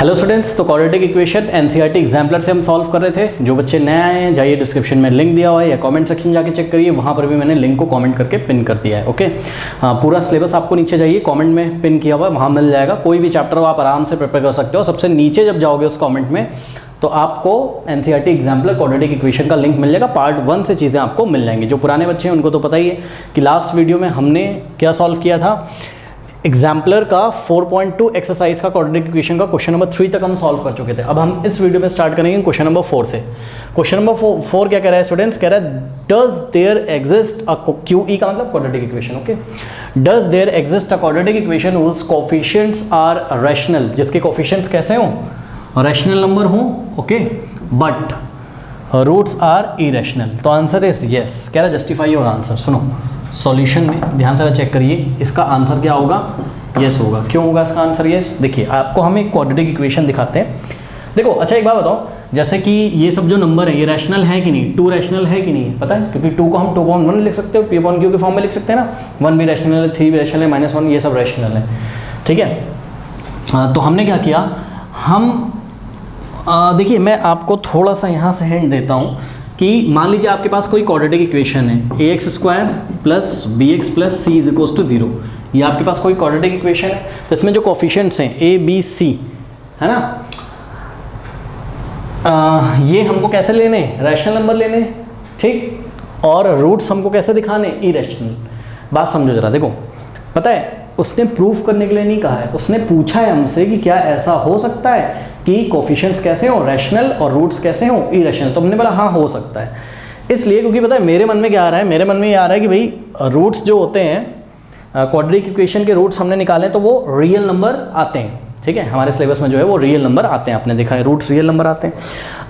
Hello students, तो quadratic equation NCERT exemplar से हम सॉल्व कर रहे थे। जो बच्चे नए आए हैं जाइए डिस्क्रिप्शन में लिंक दिया हुआ है या कमेंट सेक्शन जाके चेक करिए, वहाँ पर भी मैंने लिंक को कमेंट करके पिन कर दिया है। ओके, पूरा सिलेबस आपको नीचे जाइए कमेंट में पिन किया हुआ है, वहाँ मिल जाएगा। कोई भी चैप्टर हो आप आराम से प्रिपेयर कर सकते हो। सबसे नीचे जब जाओगे उस कॉमेंट में तो आपको एनसीईआरटी एग्जाम्पलर क्वाड्रेटिक इक्वेशन का लिंक मिल जाएगा। पार्ट 1 से चीज़ें आपको मिल जाएंगी। जो पुराने बच्चे हैं उनको तो पता ही है कि लास्ट वीडियो में हमने क्या सॉल्व किया था, एग्जाम्पलर का 4.2 एक्सरसाइज का क्वाड्रेटिक इक्वेशन का क्वेश्चन नंबर 3 तक हम सॉल्व कर चुके थे। अब हम इस वीडियो में स्टार्ट करेंगे क्वेश्चन नंबर 4 से। क्वेश्चन नंबर 4 क्या कह रहा है स्टूडेंट्स, कह रहा है does there exist a QE का मतलब quadratic equation. Okay, does there exist a quadratic equation which coefficients are rational, जिसके कोएफिशिएंट्स कैसे हों, रैशनल नंबर हों। Okay, but roots are irrational. तो आंसर इज यस। कह रहा है जस्टिफाई योर आंसर। सुनो सॉल्यूशन में ध्यान से चेक करिए, इसका आंसर क्या होगा, यस होगा। क्यों होगा इसका आंसर यस? देखिए आपको हम एक क्वाड्रेटिक इक्वेशन दिखाते हैं। देखो अच्छा एक बात बताओ, जैसे कि ये सब जो नंबर है ये रैशनल है कि नहीं, 2 रैशनल है कि नहीं, पता है? क्योंकि 2 को हम 2/1 लिख सकते हो, P/Q के फॉर्म में लिख सकते हैं ना। 1 भी रैशनल है, 3 भी रैशनल है, -1 ये सब रैशनल है। ठीक है, तो हमने क्या किया, हम देखिए मैं आपको थोड़ा सा यहाँ से हिंट देता हूँ कि मान लीजिए आपके पास कोई क्वाड्रेटिक इक्वेशन है ax² + bx + c = 0। ये आपके पास कोई क्वाड्रेटिक इक्वेशन है, तो इसमें जो कोफिशिएंट्स हैं a b c है ना, ये हमको कैसे लेने, रैशनल नंबर लेने, ठीक। और रूट्स हमको कैसे दिखाने, इरेशनल। बात समझो जरा। देखो पता है उसने प्रूफ करने के लिए नहीं कहा है, उसने पूछा है हमसे कि क्या ऐसा हो सकता है कि कोफिशिएंट्स कैसे हो, रैशनल, और रूट्स कैसे हो, इरेशनल। तो हमने बोला हाँ हो सकता है। इसलिए क्योंकि पता है मेरे मन में क्या आ रहा है, मेरे मन में ये आ रहा है कि भाई रूट्स जो होते हैं क्वाड्रेटिक इक्वेशन के रूट्स हमने निकाले तो वो रियल नंबर आते हैं। ठीक है, हमारे सिलेबस में जो है वो रियल नंबर आते हैं, आपने देखा है रूट्स रियल नंबर आते हैं।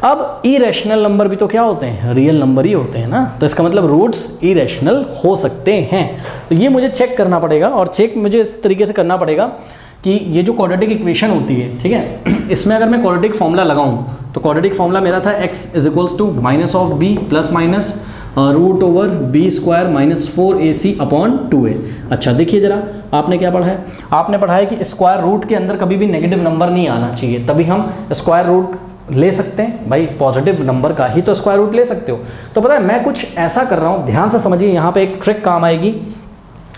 अब इरेशनल नंबर भी तो क्या होते हैं, रियल नंबर ही होते हैं ना। तो इसका मतलब रूट्स इरेशनल हो सकते हैं। तो ये मुझे चेक करना पड़ेगा, और चेक मुझे इस तरीके से करना पड़ेगा कि ये जो क्वाड्रेटिक इक्वेशन होती है, ठीक है, इसमें अगर मैं क्वाड्रेटिक फॉर्मूला लगाऊं तो क्वाड्रेटिक फॉर्मूला मेरा था x = -(b) ± √(b² - 4ac/2a)। अच्छा देखिए जरा, आपने क्या पढ़ा है, आपने पढ़ा है कि स्क्वायर रूट के अंदर कभी भी नेगेटिव नंबर नहीं आना चाहिए, तभी हम स्क्वायर रूट ले सकते हैं। भाई पॉजिटिव नंबर का ही तो स्क्वायर रूट ले सकते हो। तो पता है मैं कुछ ऐसा कर रहा हूँ, ध्यान से समझिए, यहाँ पे एक ट्रिक काम आएगी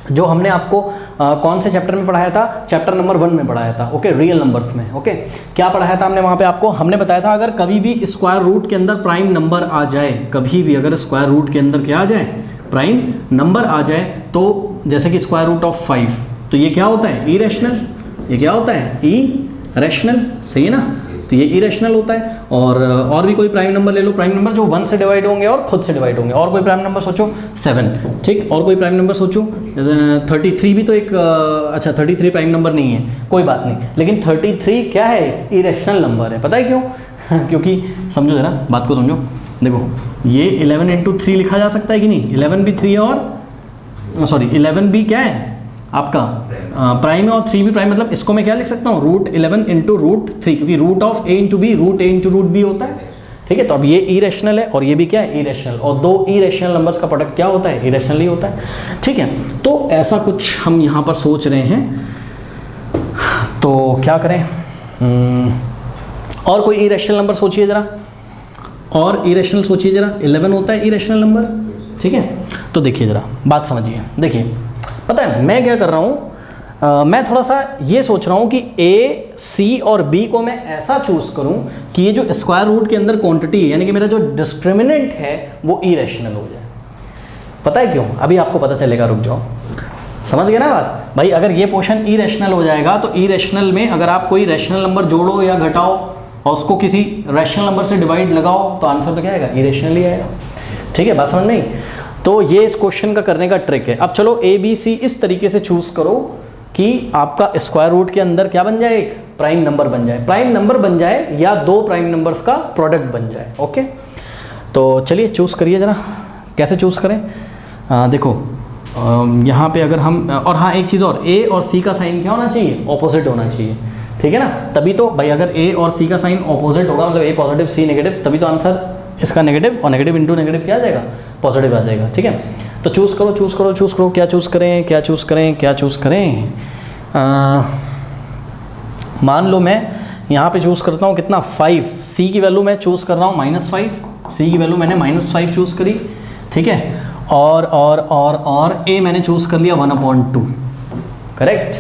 जो हमने आपको कौन से चैप्टर में पढ़ाया था, चैप्टर नंबर 1 में पढ़ाया था। ओके, रियल नंबर्स में। ओके, क्या पढ़ाया था हमने वहाँ पे आपको, हमने बताया था अगर कभी भी स्क्वायर रूट के अंदर प्राइम नंबर आ जाए, कभी भी अगर स्क्वायर रूट के अंदर क्या आ जाए, प्राइम नंबर आ जाए, तो जैसे कि √5, तो ये क्या होता है, इरेशनल। ये क्या होता है, इरेशनल, सही है ना। तो ये इरेशनल होता है। और भी कोई प्राइम नंबर ले लो, प्राइम नंबर जो 1 से डिवाइड होंगे और खुद से डिवाइड होंगे। और कोई प्राइम नंबर सोचो 7, ठीक। और कोई प्राइम नंबर सोचो, जैसे 33 भी तो एक अच्छा 33 प्राइम नंबर नहीं है, कोई बात नहीं, लेकिन 33 क्या है, इरेशनल नंबर है। पता है क्यों? क्योंकि समझो जरा, बात को समझो। देखो ये 11 × 3 लिखा जा सकता है कि नहीं, 11 भी 3 है, और सॉरी 11 भी क्या है आपका प्राइम है, और 3 भी प्राइम। मतलब इसको मैं क्या लिख सकता हूँ, √11 × √3, क्योंकि √(a) × b √(a) × √b होता है। ठीक है, तो अब ये इरेशनल है और ये भी क्या है, इरेशनल। और 2 इरेशनल नंबर्स का प्रोडक्ट क्या होता है, इरेशनल ही होता है। ठीक है, तो ऐसा कुछ हम यहाँ पर सोच रहे हैं, तो क्या करें। और कोई इरेशनल नंबर सोचिए जरा, और इरेशनल सोचिए जरा। 11 होता है इरेशनल नंबर। ठीक है, तो देखिए जरा, बात समझिए। देखिए पता है मैं क्या कर रहा हूँ, मैं थोड़ा सा ये सोच रहा हूँ कि A, C और B को मैं ऐसा चूज़ करूँ कि ये जो स्क्वायर रूट के अंदर क्वांटिटी है, यानी कि मेरा जो डिस्क्रिमिनेंट है वो इरेशनल हो जाए। पता है क्यों, अभी आपको पता चलेगा, रुक जाओ। समझ गए ना बात? भाई अगर ये पोर्शन इरेशनल हो जाएगा तो इरेशनल में अगर आप कोई रैशनल नंबर जोड़ो या घटाओ और उसको किसी रैशनल नंबर से डिवाइड लगाओ तो आंसर तो क्या आएगा, इरेशनल ही आएगा। ठीक है, बात समझ में आई? तो ये इस क्वेश्चन का करने का ट्रिक है। अब चलो A B C इस तरीके से चूज़ करो कि आपका स्क्वायर रूट के अंदर क्या बन जाए, एक प्राइम नंबर बन जाए, प्राइम नंबर बन जाए, या 2 प्राइम नंबर्स का प्रोडक्ट बन जाए। ओके, तो चलिए चूज़ करिए ज़रा, कैसे चूज़ करें। देखो यहाँ पे अगर हम, और हाँ एक चीज़ और, A और C का साइन क्या होना चाहिए, ऑपोजिट होना चाहिए। ठीक है ना, तभी तो भाई अगर A और C का साइन ऑपोजिट होगा, मतलब A पॉजिटिव C नेगेटिव, तभी तो आंसर इसका नेगेटिव, और नेगेटिव इंटू नेगेटिव क्या आ जाएगा, पॉजिटिव आ जाएगा। ठीक है, तो चूज़ करो, चूज़ करो, चूज़ करो, क्या चूज़ करें, क्या चूज़ करें, क्या चूज़ करें। मान लो मैं यहाँ पे चूज़ करता हूँ कितना 5, सी की वैल्यू मैं चूज़ कर रहा हूँ -5, सी की वैल्यू मैंने -5 चूज़ करी, ठीक है। और ए मैंने चूज़ कर लिया 1/2, करेक्ट,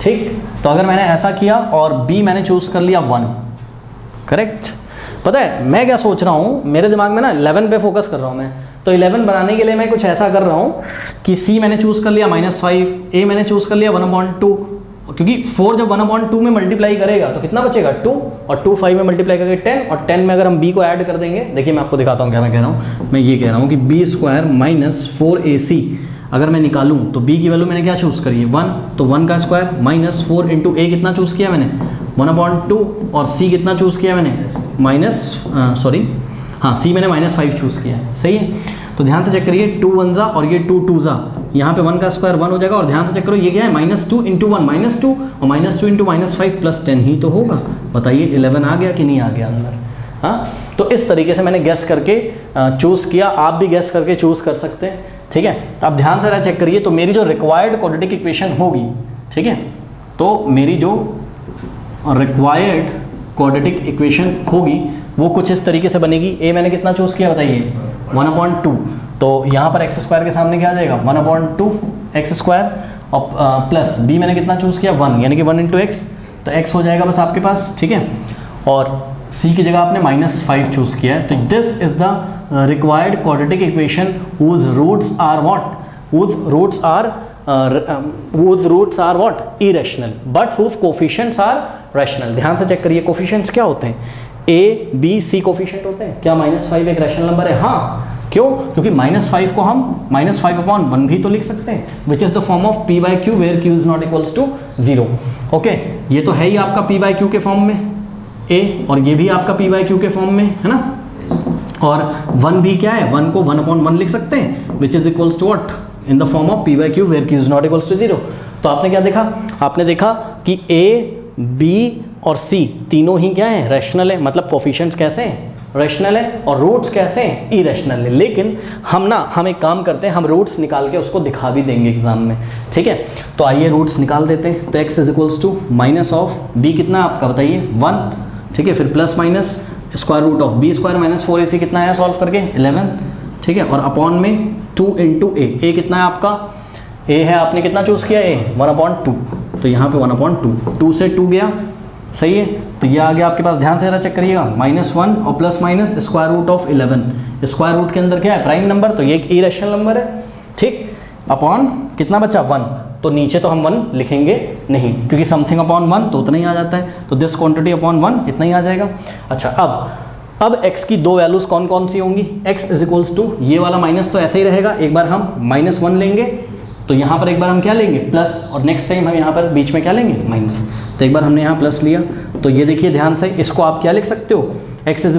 ठीक। तो अगर मैंने ऐसा किया और बी मैंने चूज़ कर लिया 1, करेक्ट। पता है मैं क्या सोच रहा हूँ, मेरे दिमाग में ना 11 पे फोकस कर रहा हूँ मैं। तो 11 बनाने के लिए मैं कुछ ऐसा कर रहा हूँ कि सी मैंने चूज़ कर लिया -5, ए मैंने चूज़ कर लिया 1/2, क्योंकि 4 जब 1/2 में मल्टीप्लाई करेगा तो कितना बचेगा 2, और 2 5 में मल्टीप्लाई करके 10, और 10 में अगर हम b को ऐड कर देंगे, देखिए मैं आपको दिखाता हूँ क्या मैं कह रहा हूँ। मैं ये कह रहा हूँ कि b² - 4ac अगर मैं निकालूँ तो b की वैल्यू मैंने क्या चूज़ करी है 1, तो 1 का स्क्वायर -4 × a कितना चूज़ किया मैंने 1/2, और c कितना चूज़ किया मैंने c मैंने -5 चूज़ किया है, सही है। तो ध्यान से चेक करिए 2 1 जा और ये 2 2 जा, यहाँ पे 1 का स्क्वायर 1 हो जाएगा, और ध्यान से चेक करो ये क्या है -2 × 1 -2 और -2 × -5 + 10 ही तो होगा। बताइए 11 आ गया कि नहीं आ गया अंदर? हाँ, तो इस तरीके से मैंने गैस करके चूज़ किया, आप भी गैस करके चूज़ कर सकते हैं, ठीक है। तो आप ध्यान से चेक करिए, तो मेरी जो रिक्वायर्ड क्वाड्रेटिक इक्वेशन होगी, ठीक है, तो मेरी जो रिक्वायर्ड क्वाड्रेटिक इक्वेशन होगी वो कुछ इस तरीके से बनेगी। ए मैंने कितना चूज़ किया बताइए 1/2, तो यहाँ पर x² के सामने क्या आ जाएगा 1/2 x², और प्लस b मैंने कितना चूज़ किया 1, यानी कि 1 × x, तो x हो जाएगा बस आपके पास, ठीक है। और c की जगह आपने -5 चूज़ किया है। तो this is the required quadratic equation whose roots are what, whose roots are what, irrational but whose coefficients are rational। ध्यान से चेक करिए कोफिशिएंट्स क्या होते हैं, a b c कोफिशिएंट होते हैं। क्या -5 एक रैशनल नंबर है? हाँ, क्यों? क्योंकि -5 को हम -5/1 भी तो लिख सकते हैं, which is the form of p/q where q is not equals to 0। Okay, ये तो है ही आपका p/q के फॉर्म में a, और ये भी आपका p/q के फॉर्म में है ना। और 1 भी क्या है, 1 को 1/1 लिख सकते हैं, which is equals to what, in the form of p/q where q is not equals to 0। तो आपने क्या देखा, आपने देखा कि a b और c तीनों ही क्या है, रैशनल है, मतलब कोफिशिएंट्स कैसे हैं, रैशनल है, और रूट्स कैसे हैं, इरेशनल है। लेकिन हम एक काम करते हैं, हम रूट्स निकाल के उसको दिखा भी देंगे एग्जाम में, ठीक है। तो आइए रूट्स निकाल देते हैं। तो x = -b कितना आपका बताइए 1, ठीक है, फिर प्लस माइनस √(b² - 4ac कितना आया सॉल्व करके 11, ठीक है, और अपॉन में 2 × a कितना है आपका, a है, आपने कितना चूज़ किया a 1/2, तो यहाँ पे 1/2, 2 से 2 गया, सही है। तो ये आ गया आपके पास, ध्यान से जरा चेक करिएगा, -1 और प्लस माइनस √11, स्क्वायर रूट के अंदर क्या है प्राइम नंबर, तो ये एक इरेशनल नंबर है, ठीक। अपॉन कितना बचा 1, तो नीचे तो हम 1 लिखेंगे नहीं, क्योंकि समथिंग अपॉन 1 तो उतना ही आ जाता है, तो दिस क्वांटिटी अपॉन 1 इतना ही आ जाएगा। अच्छा, अब x की दो वैल्यूज़ कौन कौन सी होंगी, x = ये वाला माइनस तो ऐसे ही रहेगा, एक बार हम -1 लेंगे, तो यहाँ पर एक बार हम क्या लेंगे प्लस, और नेक्स्ट टाइम हम यहाँ पर बीच में क्या लेंगे माइनस। तो एक बार हमने यहाँ प्लस लिया, तो ये देखिए ध्यान से, इसको आप क्या लिख सकते हो, x =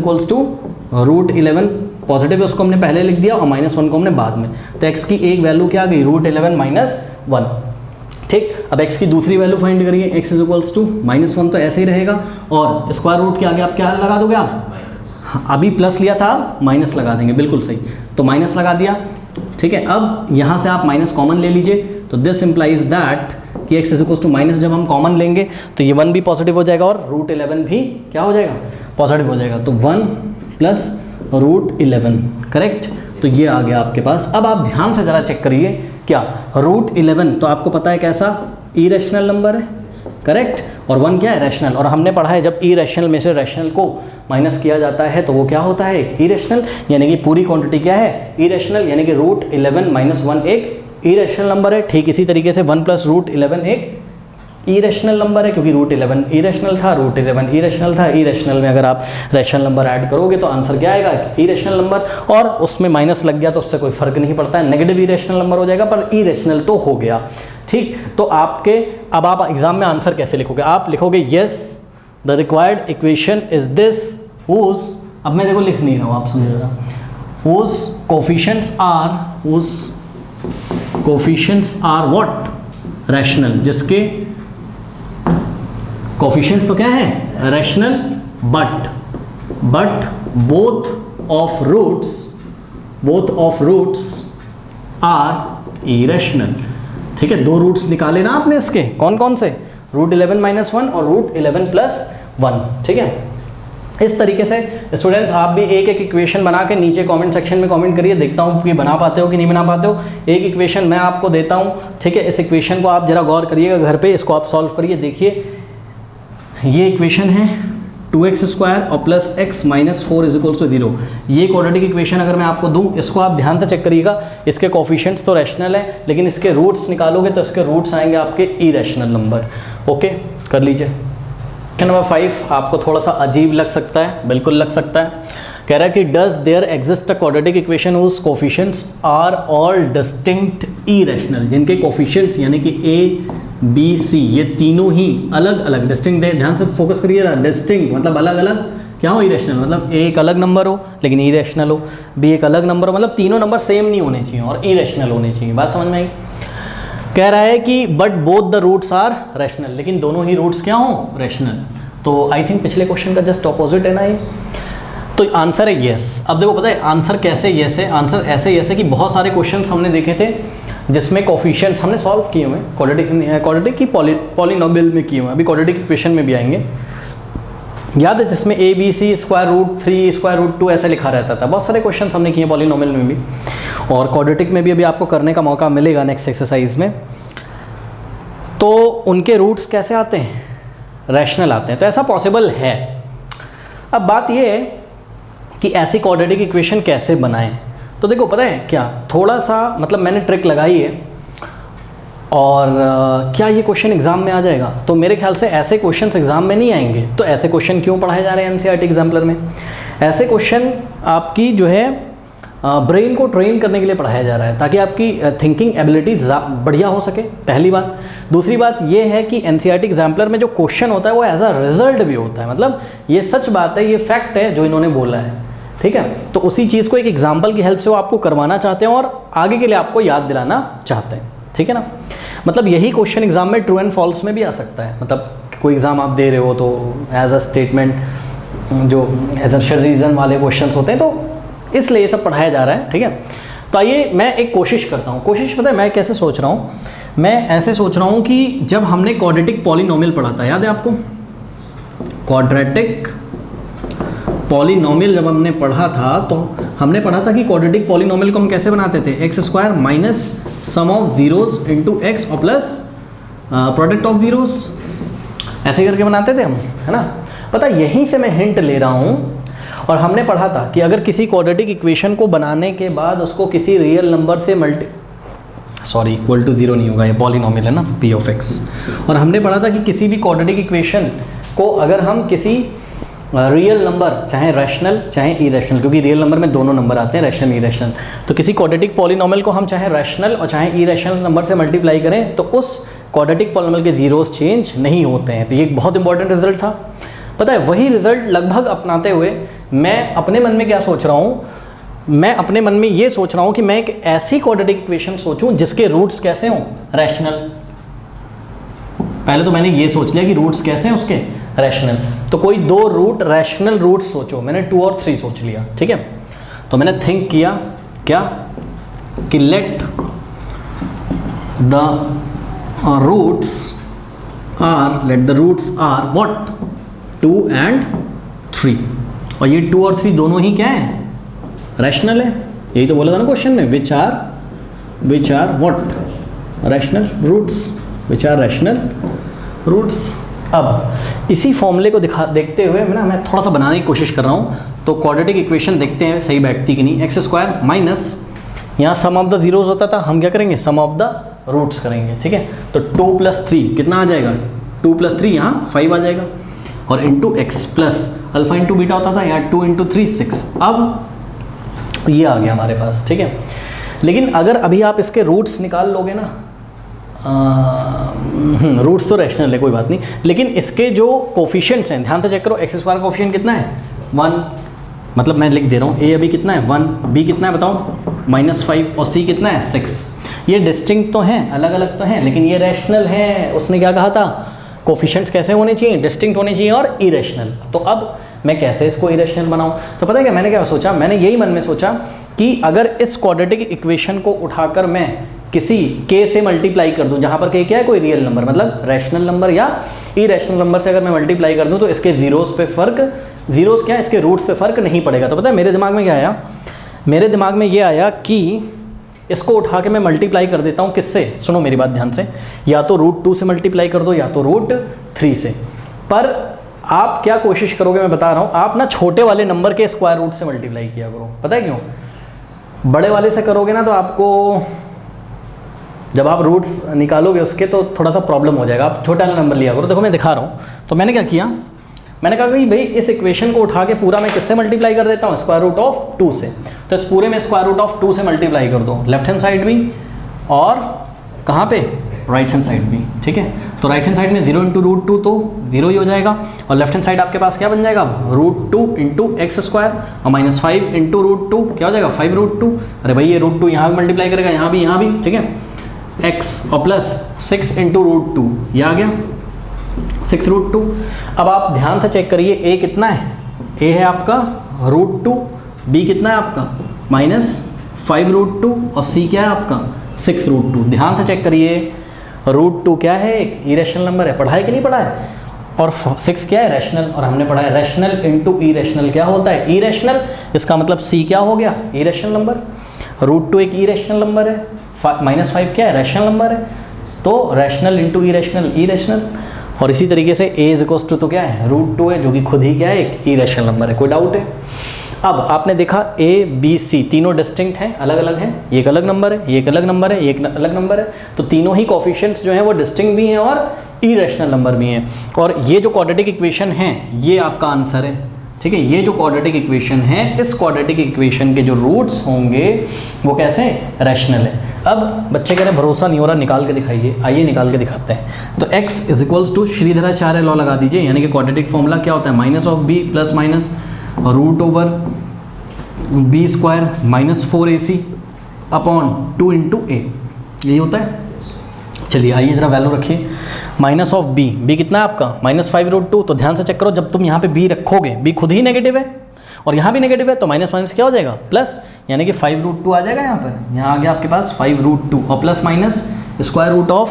√11, पॉजिटिव है उसको हमने पहले लिख दिया, और -1 को हमने बाद में। तो x की एक वैल्यू क्या आ गई √11 - 1, ठीक। अब x की दूसरी वैल्यू फाइंड करिए, x = -1 तो ऐसे ही रहेगा, और स्क्वायर रूट के आगे आप क्या लगा दोगे आप, अभी प्लस लिया था माइनस लगा देंगे, बिल्कुल सही, तो माइनस लगा दिया, ठीक है। अब यहाँ से आप माइनस कॉमन ले लीजिए, तो दिस इम्प्लाइज दैट कि x = जब हम कॉमन लेंगे तो ये 1 भी पॉजिटिव हो जाएगा, और √11 भी क्या हो जाएगा, पॉजिटिव हो जाएगा, तो 1 + √11, करेक्ट। तो ये आ गया आपके पास। अब आप ध्यान से ज़रा चेक करिए, क्या √11 तो आपको पता है कैसा, इरेशनल नंबर है, करेक्ट, और 1 क्या है रैशनल, और हमने पढ़ा है जब इरेशनल में से रैशनल को माइनस किया जाता है तो वो क्या होता है, इरेशनल, यानी कि पूरी क्वांटिटी क्या है, इरेशनल, यानी कि √11 - 1 एक इरेशनल नंबर है। ठीक इसी तरीके से 1 + √11 एक इरेशनल नंबर है, क्योंकि √11 इरेशनल था, √11 इरेशनल था। इरेशनल में अगर आप रैशनल नंबर ऐड करोगे तो आंसर क्या आएगा, इरेशनल नंबर, और उसमें माइनस लग गया तो उससे कोई फर्क नहीं पड़ता है, नेगेटिव इरेशनल नंबर हो जाएगा, पर इरेशनल तो हो गया, ठीक। तो अब आप एग्जाम में आंसर कैसे लिखोगे, आप लिखोगे yes the required equation is this whose, अब मैं देखो लिख नहीं रहा हूँ, आप समझ रहा, whose coefficients are what, rational, जिसके कोफिशिएंट्स तो क्या है rational, but both of roots are irrational, ठीक है। दो रूट्स निकाले ना आपने इसके, कौन कौन से, √11 - 1 और √11 + 1, ठीक है। इस तरीके से स्टूडेंट्स आप भी एक एक इक्वेशन बना के नीचे कमेंट सेक्शन में कमेंट करिए, देखता हूँ कि बना पाते हो कि नहीं बना पाते हो। एक इक्वेशन मैं आपको देता हूँ, ठीक है। इस इक्वेशन को आप जरा गौर करिएगा घर पे, इसको आप सॉल्व करिए। देखिए ये इक्वेशन है 2x² और plus x minus 4 is equals to 0। ये क्वाड्रेटिक इक्वेशन अगर मैं आपको दूं, इसको आप ध्यान से चेक करिएगा। इसके कोफिशिएंट्स तो रैशनल है, लेकिन इसके रूट्स निकालोगे तो इसके रूट्स आएंगे आपके इरेशनल नंबर। ओके, कर लीजिए। क्वेश्चन नंबर 5 आपको थोड़ा सा अजीब लग सकता है, बिल्कुल लग सकता है। कह रहा है कि does there exist a quadratic equation whose coefficients are all distinct irrational, जिनके कोफिशिएंट्स यानी कि a b c ये तीनों ही अलग अलग डिस्टिंक्ट, ध्यान से फोकस करिएगा। डिस्टिंक्ट मतलब अलग अलग, क्या हो इरेशनल मतलब a एक अलग नंबर हो लेकिन इरेशनल हो, b एक अलग नंबर हो, मतलब तीनों नंबर सेम नहीं होने चाहिए और इरेशनल होने चाहिए। बात समझ में आई? कह रहा है कि but both the roots are rational, लेकिन दोनों ही रूट्स क्या हो, रैशनल। तो आई थिंक पिछले क्वेश्चन का जस्ट ऑपोजिट है ना ये। तो आंसर है येस। अब देखो पता है आंसर कैसे येस है, आंसर ऐसे येस है कि बहुत सारे क्वेश्चंस हमने देखे थे जिसमें कोफिशिएंट्स हमने सॉल्व किए हुए हैं, क्वाड्रेटिक की पॉलिनोमियल में किए हुए हैं, अभी क्वाड्रेटिक इक्वेशन में भी आएंगे। याद है जिसमें a b c square root 3 square root 2 ऐसे लिखा रहता था। बहुत सारे क्वेश्चंस हमने किए पॉलिनोमियल में भी, और क्वाड्रेटिक में भी अभी आपको करने का मौका मिलेगा नेक्स्ट एक्सरसाइज में। तो उनके रूट्स कैसे आते हैं, रैशनल आते हैं। तो ऐसा पॉसिबल है। अब बात ये है कि ऐसी क्वाड्रेटिक इक्वेशन कैसे बनाएं। तो देखो पता है क्या, थोड़ा सा मतलब मैंने ट्रिक लगाई है, और क्या ये क्वेश्चन एग्जाम में आ जाएगा? तो मेरे ख्याल से ऐसे क्वेश्चंस एग्जाम में नहीं आएंगे। तो ऐसे क्वेश्चन क्यों पढ़ाए जा रहे हैं एनसीईआरटी एग्जाम्पलर में? ऐसे क्वेश्चन आपकी जो है ब्रेन को ट्रेन करने के लिए पढ़ाया जा रहा है, ताकि आपकी थिंकिंग एबिलिटी बढ़िया हो सके, पहली बात। दूसरी बात ये है कि एनसीईआरटी एग्जाम्पलर में जो क्वेश्चन होता है वो एज अ रिजल्ट भी होता है, मतलब ये सच बात है, ये फैक्ट है जो इन्होंने बोला है, ठीक है। तो उसी चीज़ को एक एग्जाम्पल की हेल्प से वो आपको करवाना चाहते हैं और आगे के लिए आपको याद दिलाना चाहते हैं, ठीक है ना। मतलब यही क्वेश्चन एग्जाम में ट्रू एंड फॉल्स में भी आ सकता है। मतलब कोई एग्ज़ाम आप दे रहे हो तो एज अ स्टेटमेंट जो एजर्शन रीजन वाले क्वेश्चंस होते हैं, तो इसलिए ये सब पढ़ाया जा रहा है, ठीक है। तो आइए मैं एक कोशिश करता हूँ। कोशिश पता है मैं कैसे सोच रहा हूँ? मैं ऐसे सोच रहा हूँ कि जब हमने क्वाड्रेटिक पॉलिनोमियल पढ़ा था, याद है आपको? क्वाड्रेटिक पॉलिनोमियल जब हमने पढ़ा था तो हमने पढ़ा था कि क्वाड्रेटिक पॉलिनोमियल को हम कैसे बनाते थे, x² minus sum of zeros into x और प्लस प्रोडक्ट ऑफ जीरोस, ऐसे करके बनाते थे हम, है ना। पता यहीं से मैं हिंट ले रहा हूँ। और हमने पढ़ा था कि अगर किसी क्वाड्रेटिक इक्वेशन को बनाने के बाद उसको किसी रियल नंबर से इक्वल टू 0 नहीं होगा, ये पॉलिनोमियल है ना, p ऑफ x। और हमने पढ़ा था कि किसी भी क्वाड्रेटिक इक्वेशन को अगर हम किसी रियल नंबर, चाहे रैशनल चाहे इरेशनल, क्योंकि रियल नंबर में दोनों नंबर आते हैं, रैशनल इरेशनल, तो किसी क्वाड्रेटिक पॉलिनोमियल को हम चाहे रैशनल और चाहे इरेशनल नंबर से मल्टीप्लाई करें तो उस क्वाड्रेटिक पॉलिनोमियल के जीरोस चेंज नहीं होते हैं। तो ये एक बहुत इंपॉर्टेंट रिजल्ट था। पता है वही रिजल्ट लगभग अपनाते हुए मैं अपने मन में क्या सोच रहा हूँ, मैं अपने मन में ये सोच रहा हूँ कि मैं एक ऐसी क्वाड्रेटिक इक्वेशन सोचूं जिसके रूट्स कैसे हों, रैशनल। पहले तो मैंने ये सोच लिया कि रूट्स कैसे हैं उसके, रैशनल। तो कोई दो रूट रैशनल रूट सोचो, मैंने 2 और 3 सोच लिया, ठीक है। तो मैंने थिंक किया क्या कि let the roots are what 2 and 3, और ये 2 और 3 दोनों ही क्या है, रैशनल है। यही तो बोला था ना क्वेश्चन में, which are what rational roots. अब इसी फॉर्मूले को देखते हुए मैं थोड़ा सा बनाने की कोशिश कर रहा हूँ। तो क्वाड्रेटिक इक्वेशन देखते हैं सही बैठती कि नहीं। x² माइनस यहाँ सम ऑफ द जीरोस होता था, हम क्या करेंगे, सम ऑफ द रूट्स करेंगे, ठीक है। तो 2 + 3 कितना आ जाएगा, 2 + 3 यहाँ 5 आ जाएगा, और into x plus alpha into beta होता था, यहाँ 2 × 3 6। अब ये आ गया हमारे पास, ठीक है। लेकिन अगर अभी आप इसके रूट्स निकाल लोगे ना, रूट्स तो रैशनल है कोई बात नहीं, लेकिन इसके जो कोफिशिएंट्स हैं ध्यान से चेक करो। x² कोफिशिएंट कितना है, 1, मतलब मैं लिख दे रहा हूँ a अभी कितना है 1, b कितना है बताओ -5, और c कितना है 6। ये डिस्टिंक्ट तो हैं, अलग अलग तो हैं, लेकिन ये रैशनल है। उसने क्या कहा था, कोफिशिएंट्स कैसे होने चाहिए, डिस्टिंक्ट होने चाहिए और इरेशनल। तो अब मैं कैसे इसको इरेशनल बनाऊं? तो पता है क्या मैंने क्या सोचा, मैंने यही मन में सोचा कि अगर इस क्वाड्रेटिक इक्वेशन को उठाकर मैं किसी k से मल्टीप्लाई कर दूं, जहां पर k क्या है, कोई रियल नंबर, मतलब रैशनल नंबर या इरेशनल नंबर से अगर मैं मल्टीप्लाई कर दूं तो इसके जीरोस पे फ़र्क, जीरोस क्या है, इसके रूट्स पे फ़र्क नहीं पड़ेगा। तो पता है मेरे दिमाग में क्या आया, मेरे दिमाग में ये आया कि इसको उठा के मैं मल्टीप्लाई कर देता हूँ किससे, सुनो मेरी बात ध्यान से, या तो √2 से मल्टीप्लाई कर दो या तो √3 से। पर आप क्या कोशिश करोगे मैं बता रहा हूँ, आप ना छोटे वाले नंबर के स्क्वायर रूट से मल्टीप्लाई किया करो। पता है क्यों? बड़े वाले से करोगे ना तो आपको जब आप रूट्स निकालोगे उसके तो थोड़ा सा प्रॉब्लम हो जाएगा। आप छोटा वाला नंबर लिया करो। देखो मैं दिखा रहा हूँ, तो मैंने क्या किया, मैंने कहा कि भाई इस इक्वेशन को उठा के पूरा मैं किससे मल्टीप्लाई कर देता हूँ, √2 से। तो इस पूरे में √2 से मल्टीप्लाई कर दो, लेफ्ट हैंड साइड भी और कहाँ पे, राइट हैंड साइड भी। ठीक है, तो राइट हैंड साइड में 0 × √2 तो 0 ही हो जाएगा, और लेफ्ट हैंड साइड आपके पास क्या बन जाएगा, √2 × x² और -5 × √2 क्या हो जाएगा, 5√2। अरे भाई ये √2 यहाँ भी मल्टीप्लाई करेगा, यहाँ भी। ठीक है, x और प्लस 6 × √2 ये आ गया 6√2। अब आप ध्यान से चेक करिए, a कितना है, a है आपका √2, b कितना है आपका -5√2 और c क्या है आपका 6√2। ध्यान से चेक करिए, √2 क्या है, एक इरेशनल नंबर है, पढ़ा है कि नहीं पढ़ा है, और 6 क्या है, रैशनल, और हमने पढ़ा है रैशनल × इरेशनल क्या होता है, इरेशनल। इसका मतलब c क्या हो गया, इरेशनल नंबर, √2 एक इरेशनल नंबर है, -5 क्या है, रैशनल नंबर है, तो रैशनल × इरेशनल, इरेशनल। और इसी तरीके से a = तो क्या है, √2 है, जो कि खुद ही क्या है, एक इरेशनल नंबर है। कोई डाउट है? अब आपने देखा a b c तीनों डिस्टिंक्ट हैं, अलग अलग हैं, ये एक अलग नंबर है, ये एक अलग नंबर है, ये एक अलग नंबर है, तो तीनों ही कोफिशिएंट्स जो हैं वो डिस्टिंक्ट भी हैं और इरेशनल नंबर भी हैं। और ये जो क्वाड्रेटिक इक्वेशन है ये आपका आंसर है। ठीक है, ये जो क्वाड्रेटिक इक्वेशन है, इस क्वाड्रेटिक इक्वेशन के जो रूट्स होंगे वो कैसे, रैशनल है। अब बच्चे कह रहे हैं भरोसा नहीं हो रहा, निकाल के दिखाइए। आइए निकाल के दिखाते हैं। तो x = श्रीधराचार्य लॉ लगा दीजिए, यानी कि क्वाड्रेटिक फॉर्मूला क्या होता है, -b + √b² -4ac upon 2 × a, यही होता है। चलिए आइए ज़रा वैल्यू रखिए, -b कितना है आपका -5√2। तो ध्यान से चेक करो, जब तुम यहाँ पे b रखोगे, b खुद ही नेगेटिव है और यहाँ भी नेगेटिव है, तो माइनस क्या हो जाएगा, प्लस, यानी कि 5√2 आ जाएगा यहाँ पर। यहाँ आ गया आपके पास 5√2 और प्लस माइनस √,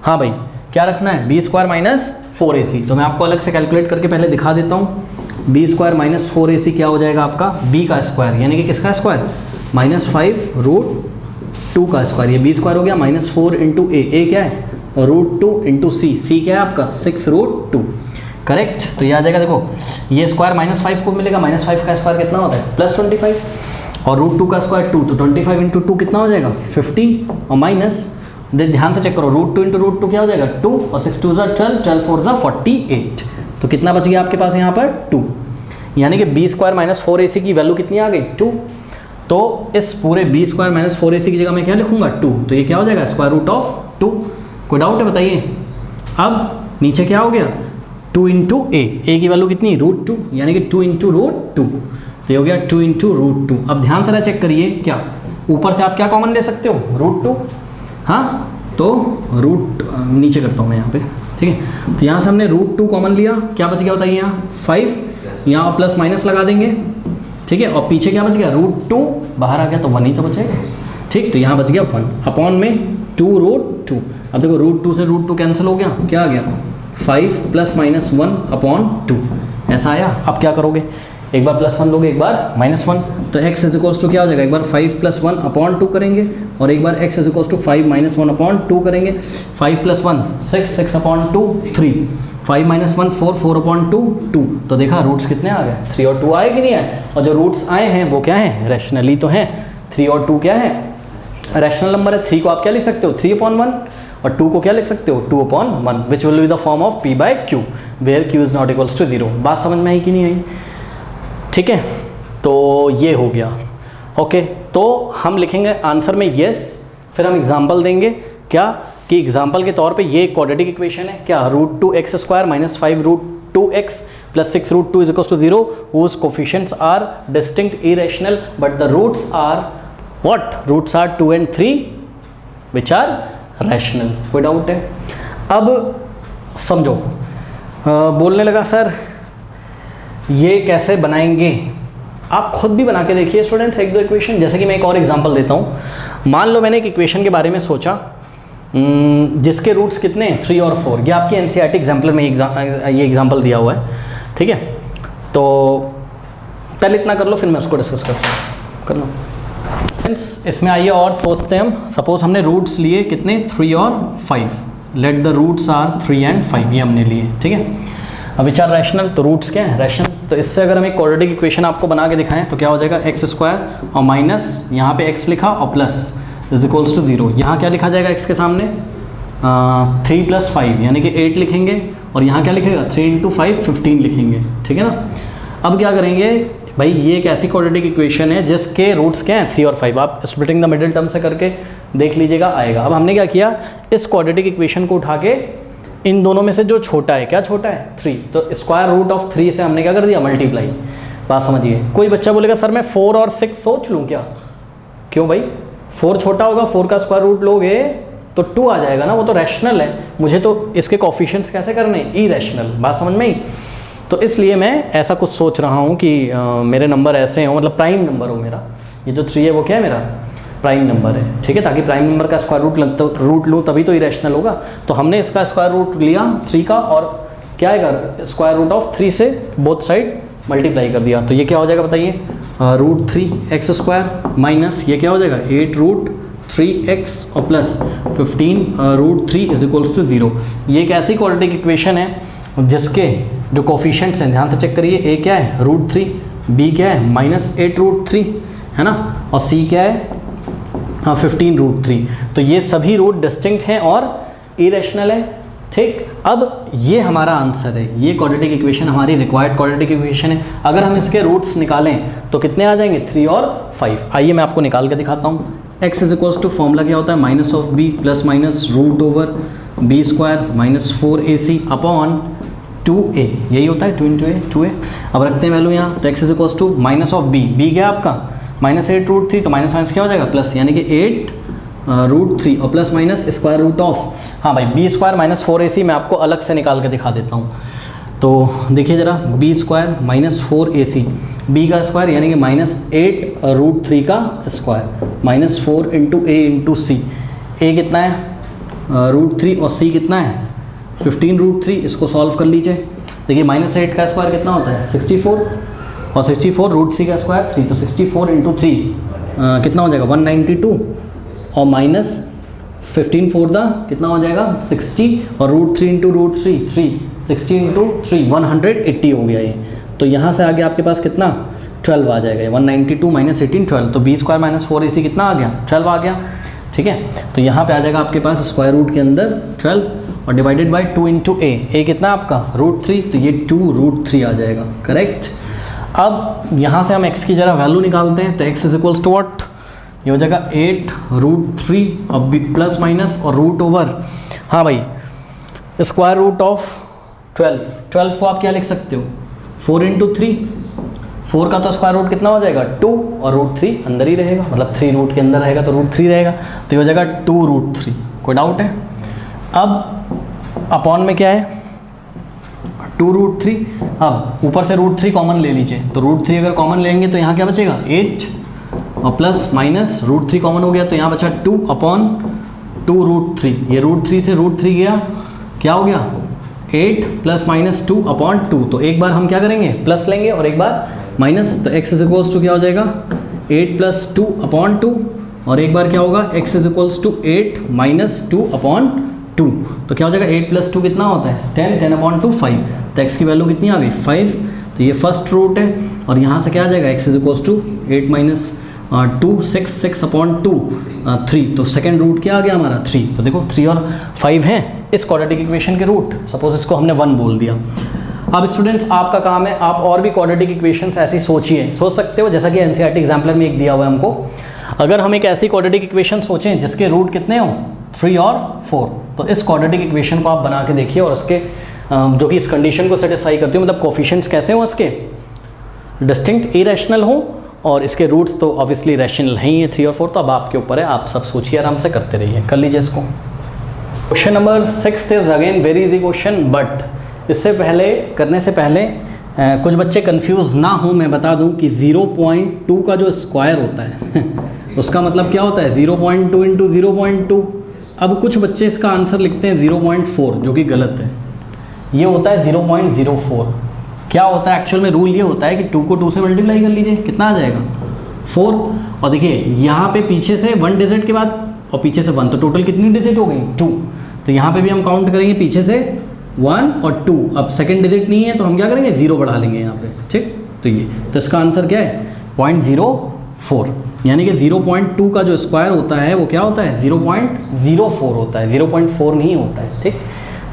हाँ भाई क्या रखना है, b² -4ac। तो मैं आपको अलग से कैलकुलेट करके पहले दिखा देता हूँ। b² -4ac क्या हो जाएगा आपका, b का स्क्वायर, यानी कि किसका स्क्वायर, -5√2 का स्क्वायर। ये b² हो गया, -4 × a क्या है, √2 × c क्या है आपका 6√2, करेक्ट। तो ये आ जाएगा, देखो ये स्क्वायर -5 को मिलेगा, -5 का स्क्वायर कितना होता है, +25, और √2 का स्क्वायर 2, तो 25 × 2 कितना हो जाएगा 50, और माइनस, ध्यान से चेक करो, √2 × √2 क्या हो जाएगा 2, और 6 2 12, 12 4 48, तो कितना बच गया आपके पास यहाँ पर 2, यानी कि b² -4ac की वैल्यू कितनी आ गई 2। तो इस पूरे b² -4ac की जगह मैं क्या लिखूंगा 2, तो ये क्या हो जाएगा √2। कोई डाउट है बताइए? अब नीचे क्या हो गया 2 × a की वैल्यू कितनी √2, यानी कि 2 × √2, तो ये हो गया 2 × √2। अब ध्यान से चेक करिए, क्या ऊपर से आप क्या कॉमन ले सकते हो, √2, हाँ, तो रूट नीचे करता हूँ मैं यहाँ पे, ठीक है। तो यहाँ से हमने √2 कॉमन लिया, क्या बच गया बताइए, यहाँ 5, यहाँ प्लस माइनस लगा देंगे, ठीक है, और पीछे क्या बच गया √2, बाहर आ गया तो 1 ही तो बचेगा, ठीक। तो यहाँ बच गया 1 अपॉन में 2√2। अब देखो √2 से √2 कैंसिल हो गया, क्या आ गया 5 + -1 अपॉन 2, ऐसा आया। अब क्या करोगे, एक बार +1 लोगे, एक बार -1, तो x = क्या हो जाएगा, एक बार 5 + 1 अपॉन 2 करेंगे, और एक बार x = 5 - 1 अपॉन 2 करेंगे। 5 + 1 6, 6 अपॉन 2 3, 5 - 1 4, 4 अपॉन 2 2। तो देखा रूट्स कितने आ गए, 3 और 2 आए कि नहीं आए, और जो रूट्स आए हैं वो क्या है, रैशनली तो हैं। 3 और 2 क्या है, रैशनल नंबर है। 3 को आप क्या लिख सकते हो 3/1, और 2 को क्या लिख सकते हो 2/1, which will be the form of p/q where q is not equals to 0। बात समझ में आई कि नहीं आई, ठीक है। तो ये हो गया, ओके। तो हम लिखेंगे आंसर में यस, फिर हम एग्जांपल देंगे, क्या कि एग्जांपल के तौर पे ये क्वाड्रेटिक इक्वेशन है, क्या √2x² - 5√2x + 6√2 = 0, whose coefficients are distinct irrational but the roots are what, roots are 2 and 3 which are rational। कोई डाउट है? अब समझो, बोलने लगा सर ये कैसे बनाएंगे, आप खुद भी बना के देखिए स्टूडेंट्स, 1-2 इक्वेशन। जैसे कि मैं एक और एग्जांपल देता हूँ। मान लो मैंने एक इक्वेशन के बारे में सोचा, जिसके रूट्स कितने हैं 3 और 4। ये आपकी एनसीईआरटी एग्जाम्पल में ये एग्जाम्पल दिया हुआ है, ठीक है। तो पहले इतना कर लो, फिर मैं उसको डिस्कस करता हूँ, कर लो फ्रेंड्स। इसमें आइए और सोचते हैं हम। सपोज हमने रूट्स लिए कितने 3 और 5, let the roots are 3 and 5, ये हमने लिए, ठीक है। अब विच आर रैशनल, तो रूट्स क्या है रैशनल। तो इससे अगर हम एक क्वाड्रेटिक इक्वेशन आपको बना के दिखाएं तो क्या हो जाएगा, एक्स स्क्वायर और माइनस यहाँ पे एक्स लिखा और प्लस इज इक्वल्स टू 0। यहाँ क्या लिखा जाएगा एक्स के सामने 3 + 5 यानी कि 8 लिखेंगे, और यहाँ क्या लिखेगा 3 × 5 15 लिखेंगे, ठीक है ना। अब क्या करेंगे भाई, ये एक ऐसी क्वाड्रेटिक इक्वेशन है जिसके रूट्स क्या हैं 3 और 5। आप स्प्लिटिंग द मिडिल टर्म से करके देख लीजिएगा, आएगा। अब हमने क्या किया, इस क्वाड्रेटिक इक्वेशन को उठा के इन दोनों में से जो छोटा है, क्या छोटा है 3, तो स्क्वायर रूट ऑफ 3 से हमने क्या कर दिया मल्टीप्लाई। बात समझिए। कोई बच्चा बोलेगा सर मैं 4 और 6 सोच लूँ क्या, क्यों भाई, 4 छोटा होगा, 4 का स्क्वायर रूट लोगे तो 2 आ जाएगा ना, वो तो रैशनल है। मुझे तो इसके कोफिशिएंट्स कैसे करने, इरेशनल। बात समझ में ही। तो इसलिए मैं ऐसा कुछ सोच रहा हूँ कि मेरे नंबर ऐसे हों, मतलब प्राइम नंबर हो मेरा। ये जो 3 है वो क्या है, मेरा प्राइम नंबर है, ठीक है। ताकि प्राइम नंबर का स्क्वायर रूट लूँ तभी तो इरेशनल होगा। तो हमने इसका स्क्वायर रूट लिया 3 का, और क्या आएगा स्क्वायर रूट ऑफ 3 से बोथ साइड मल्टीप्लाई कर दिया। तो ये क्या हो जाएगा बताइए, √3x² माइनस ये क्या हो जाएगा 8√3x और प्लस 15√3 इज इक्वल टू 0। ये एक ऐसी क्वाड्रेटिक इक्वेशन है जिसके जो कोफिशिएंट्स हैं ध्यान से चेक करिए, a क्या है √3, b क्या है -8√3 है ना, और c क्या है 15√3। तो ये सभी रूट डिस्टिंक्ट हैं और इरेशनल है, ठीक। अब ये हमारा आंसर है, ये क्वाड्रेटिक इक्वेशन हमारी रिक्वायर्ड क्वाड्रेटिक इक्वेशन है। अगर हम इसके रूट्स निकालें तो कितने आ जाएंगे 3 और 5। आइए मैं आपको निकाल के दिखाता हूँ। x is equals to formula क्या होता है -(b) + -√b² -4ac upon 2a, यही होता है 2 × 2a। अब रखते हैं वैल्यू यहाँ, तो x is equals to -(b), b क्या है आपका -8√3, तो माइनस क्या हो जाएगा प्लस, यानी कि 8√3 और plus minus square root of, हाँ भाई b² -4ac मैं आपको अलग से निकाल के दिखा देता हूँ। तो देखिए ज़रा, b² -4ac, b का स्क्वायर यानी कि -8√3 का स्क्वायर -4 × a × c। a कितना है √3 और c कितना है 15√3। इसको सॉल्व कर लीजिए। देखिए -8 का स्क्वायर कितना होता है 64, और 64 √3 का स्क्वायर 3, तो 64 × 3 कितना हो जाएगा 192, और -15 4 कितना हो जाएगा 60, और √3 × √3 3, 60 × 3 180 हो गया ये। तो यहाँ से आगे आपके पास कितना 12 आ जाएगा, 192 - 18 12, तो b² -4ac कितना आ गया 12 आ गया, ठीक है। तो यहाँ पे आ जाएगा आपके पास स्क्वायर रूट के अंदर 12 और डिवाइडेड बाय 2 × a कितना आपका √3, तो ये 2√3 आ जाएगा, करेक्ट। अब यहाँ से हम x की जरा वैल्यू निकालते हैं, तो x is equals to what, ये हो जाएगा 8√3 और प्लस माइनस और रूट ओवर, हाँ भाई स्क्वायर रूट ऑफ 12 को आप क्या लिख सकते हो 4 × 3, 4 का तो स्क्वायर रूट कितना हो जाएगा 2, और √3 अंदर ही रहेगा, मतलब 3 रूट के अंदर रहेगा तो √3 रहेगा, तो ये हो जाएगा 2√3। कोई डाउट है। अब अपॉन में क्या है 2√3। अब ऊपर से √3 कॉमन ले लीजिए, तो √3 अगर कॉमन लेंगे तो यहाँ क्या बचेगा 8, और प्लस माइनस √3 कॉमन हो गया तो यहाँ बचा 2 अपॉन 2√3। ये √3 से √3 गया, क्या हो गया 8 प्लस माइनस 2 अपॉन 2। तो एक बार हम क्या करेंगे प्लस लेंगे और एक बार माइनस, तो x इज इक्वल्स टू क्या हो जाएगा 8 + 2 अपॉन 2, और एक बार क्या होगा x is equals to 8 - 2 upon 2। तो क्या हो जाएगा 8 + 2 कितना होता है 10, 10 अपॉन 2 5, तो x की वैल्यू कितनी आ गई 5। तो ये फर्स्ट रूट है, और यहाँ से क्या आ जाएगा x is equals to 8 - 2 6, 6 upon 2 3, तो सेकेंड रूट क्या आ गया हमारा 3। तो देखो 3 और 5 हैं इस क्वाड्रेटिक इक्वेशन के रूट। सपोज इसको हमने 1 बोल दिया। अब स्टूडेंट्स आपका काम है, आप और भी क्वाड्रेटिक इक्वेशंस ऐसी सोचिए, सोच सकते हो, जैसा कि एनसीईआरटी एग्जाम्पलर में एक दिया हुआ है हमको। अगर हम एक ऐसी क्वाड्रेटिक इक्वेशन सोचें जिसके रूट कितने हो 3 और 4, तो इस क्वाड्रेटिक इक्वेशन को आप बना के देखिए, और उसके जो कि इस कंडीशन को सेटिस्फाई करती हो, मतलब कोफिशिएंट्स कैसे हो इसके डिस्टिंक्ट इरेशनल हो, और इसके रूट्स तो ऑब्वियसली रैशनल हैं ही है 3 और 4। तो अब आपके ऊपर है, आप सब सोचिए आराम से, करते रहिए, कर लीजिए इसको। Question number 6 is again very easy question, but इससे पहले करने से पहले कुछ बच्चे कंफ्यूज ना हो, मैं बता दूं कि 0.2 का जो स्क्वायर होता है उसका मतलब क्या होता है 0.2 × 0.2। अब कुछ बच्चे इसका आंसर लिखते हैं 0.4, जो कि गलत है। ये होता है 0.04। क्या होता है एक्चुअल में? रूल ये होता है कि 2 को 2 से मल्टीप्लाई कर लीजिए, कितना आ जाएगा 4। और देखिए यहाँ पे पीछे से 1 डिजिट के बाद और पीछे से 1, तो टोटल कितनी डिजिट हो गई 2। तो यहाँ पे भी हम काउंट करेंगे पीछे से 1 और 2। अब सेकंड डिजिट नहीं है तो हम क्या करेंगे 0 बढ़ा लेंगे यहाँ पे, ठीक। तो इसका आंसर क्या है 0.04, यानी कि 0.2 का जो स्क्वायर होता है वो क्या होता है 0.04 होता है, 0.4 नहीं होता है, ठीक।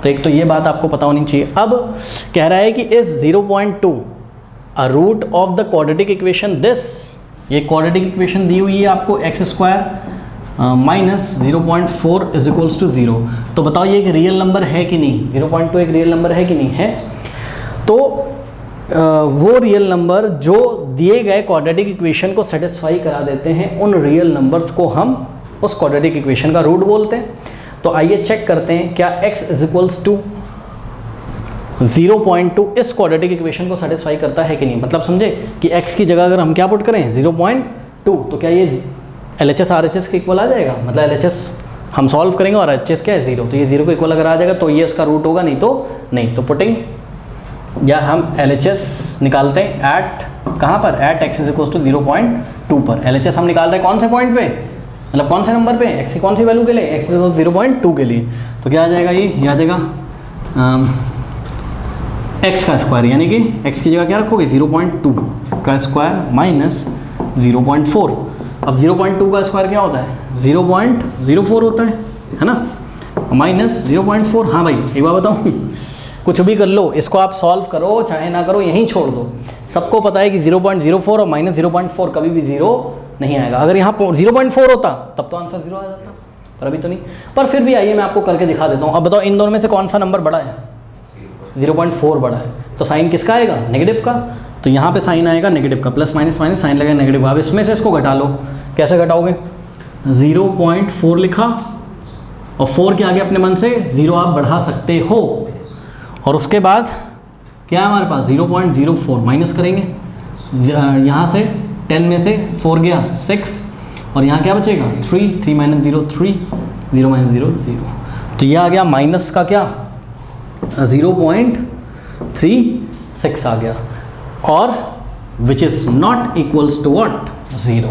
तो एक तो ये बात आपको पता होनी चाहिए। अब कह रहा है कि इस 0.2 a root of the quadratic equation this, ये क्वाड्रेटिक इक्वेशन दी हुई है आपको x square minus 0.4 is equals to 0। तो बताओ ये एक रियल नंबर है कि नहीं? 0.2 एक रियल नंबर है कि नहीं है? तो वो रियल नंबर जो दिए गए क्वाड्रेटिक इक्वेशन को सेटिस्फाई करा देते हैं, उन रियल नंबर्स को हम उस क्वाड्रेटिक इक्वेशन का रूट बोलते हैं। तो आइए चेक करते हैं क्या x इज इक्वल्स टू 0.2 इस क्वाड्रेटिक इक्वेशन को सेटिस्फाई करता है कि नहीं। मतलब समझे कि x की जगह अगर हम क्या पुट करें 0.2, तो क्या ये LHS RHS के इक्वल आ जाएगा? मतलब LHS हम सॉल्व करेंगे और RHS क्या है 0, तो ये 0 के इक्वल अगर आ जाएगा तो ये इसका रूट होगा, नहीं तो नहीं। तो पुटिंग या हम LHS निकालते हैं एट कहाँ पर, at x is equals to 0.2 पर। LHS हम निकाल रहे हैं कौन से पॉइंट पे, मतलब कौन से नंबर पे, x की कौन सी वैल्यू के लिए, x इज 0.2 के लिए। तो क्या आ जाएगा ये आ जाएगा x का स्क्वायर, यानी कि x की जगह क्या रखोगे 0.2 का स्क्वायर माइनस 0.4। अब 0.2 का स्क्वायर क्या होता है 0.04 होता है ना, माइनस 0.4। हाँ भाई एक बात बताऊँ, कुछ भी कर लो, इसको आप सॉल्व करो चाहे ना करो, यहीं छोड़ दो। सबको पता है कि 0.04 और माइनस 0.4 कभी भी 0 नहीं आएगा। अगर यहाँ 0.4 होता तब तो आंसर 0 आ जाता, पर अभी तो नहीं। पर फिर भी आइए मैं आपको करके दिखा देता हूँ। अब बताओ इन दोनों में से कौन सा नंबर बड़ा है? 0.4 बड़ा है। तो साइन किसका आएगा? नेगेटिव का। तो यहाँ पे साइन आएगा नेगेटिव का, प्लस माइनस माइनस साइन लगेगा नेगेटिव का। अब इसमें से इसको घटा लो, कैसे घटाओगे? 0.4 लिखा और 4 के आगे अपने मन से 0 आप बढ़ा सकते हो, और उसके बाद क्या है हमारे पास 0.04 माइनस करेंगे, यहाँ से 10 में से 4 गया 6, और यहाँ क्या बचेगा 3 माइनस 0 3, 0 माइनस 0 0। तो ये आ गया माइनस का क्या 0.36 आ गया, और which is not equals to what 0,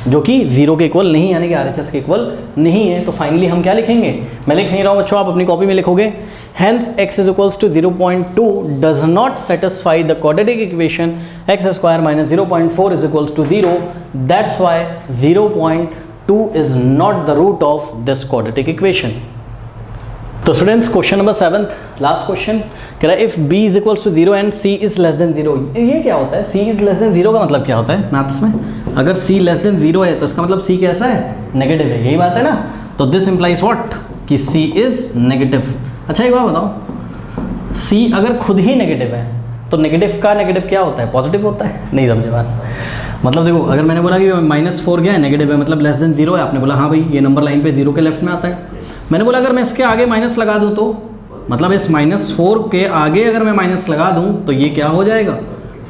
जो कि 0 के इक्वल नहीं, यानी कि RHS के इक्वल नहीं है। तो फाइनली हम क्या लिखेंगे? मैं लिख नहीं रहा हूँ बच्चों, आप अपनी कॉपी में लिखोगे। Hence x is equals to 0.2 does not satisfy the quadratic equation x square minus 0.4 is equals to 0. That's why 0.2 is not the root of this quadratic equation. तो students question number 7, last question कह रहा है if b is equals to 0 and c is less than 0। ये क्या होता है? c is less than 0 का मतलब क्या होता है मैथ्स में? अगर c less than 0 है तो इसका मतलब c कैसा है? नेगेटिव है, यही बात है ना। तो दिस इम्प्लाइज व्हाट कि c is नेगेटिव। अच्छा एक बात बताओ, c अगर खुद ही नेगेटिव है तो नेगेटिव का नेगेटिव क्या होता है? पॉजिटिव होता है। नहीं समझे बात? मतलब देखो, अगर मैंने बोला कि -4 गया है नेगेटिव है, मतलब लेस देन 0 है, आपने बोला हाँ भाई ये नंबर लाइन पे 0 के लेफ्ट में आता है। मैंने बोला अगर मैं इसके आगे माइनस लगा दूँ तो मतलब इस -4 के आगे अगर मैं माइनस लगा दूँ तो ये क्या हो जाएगा?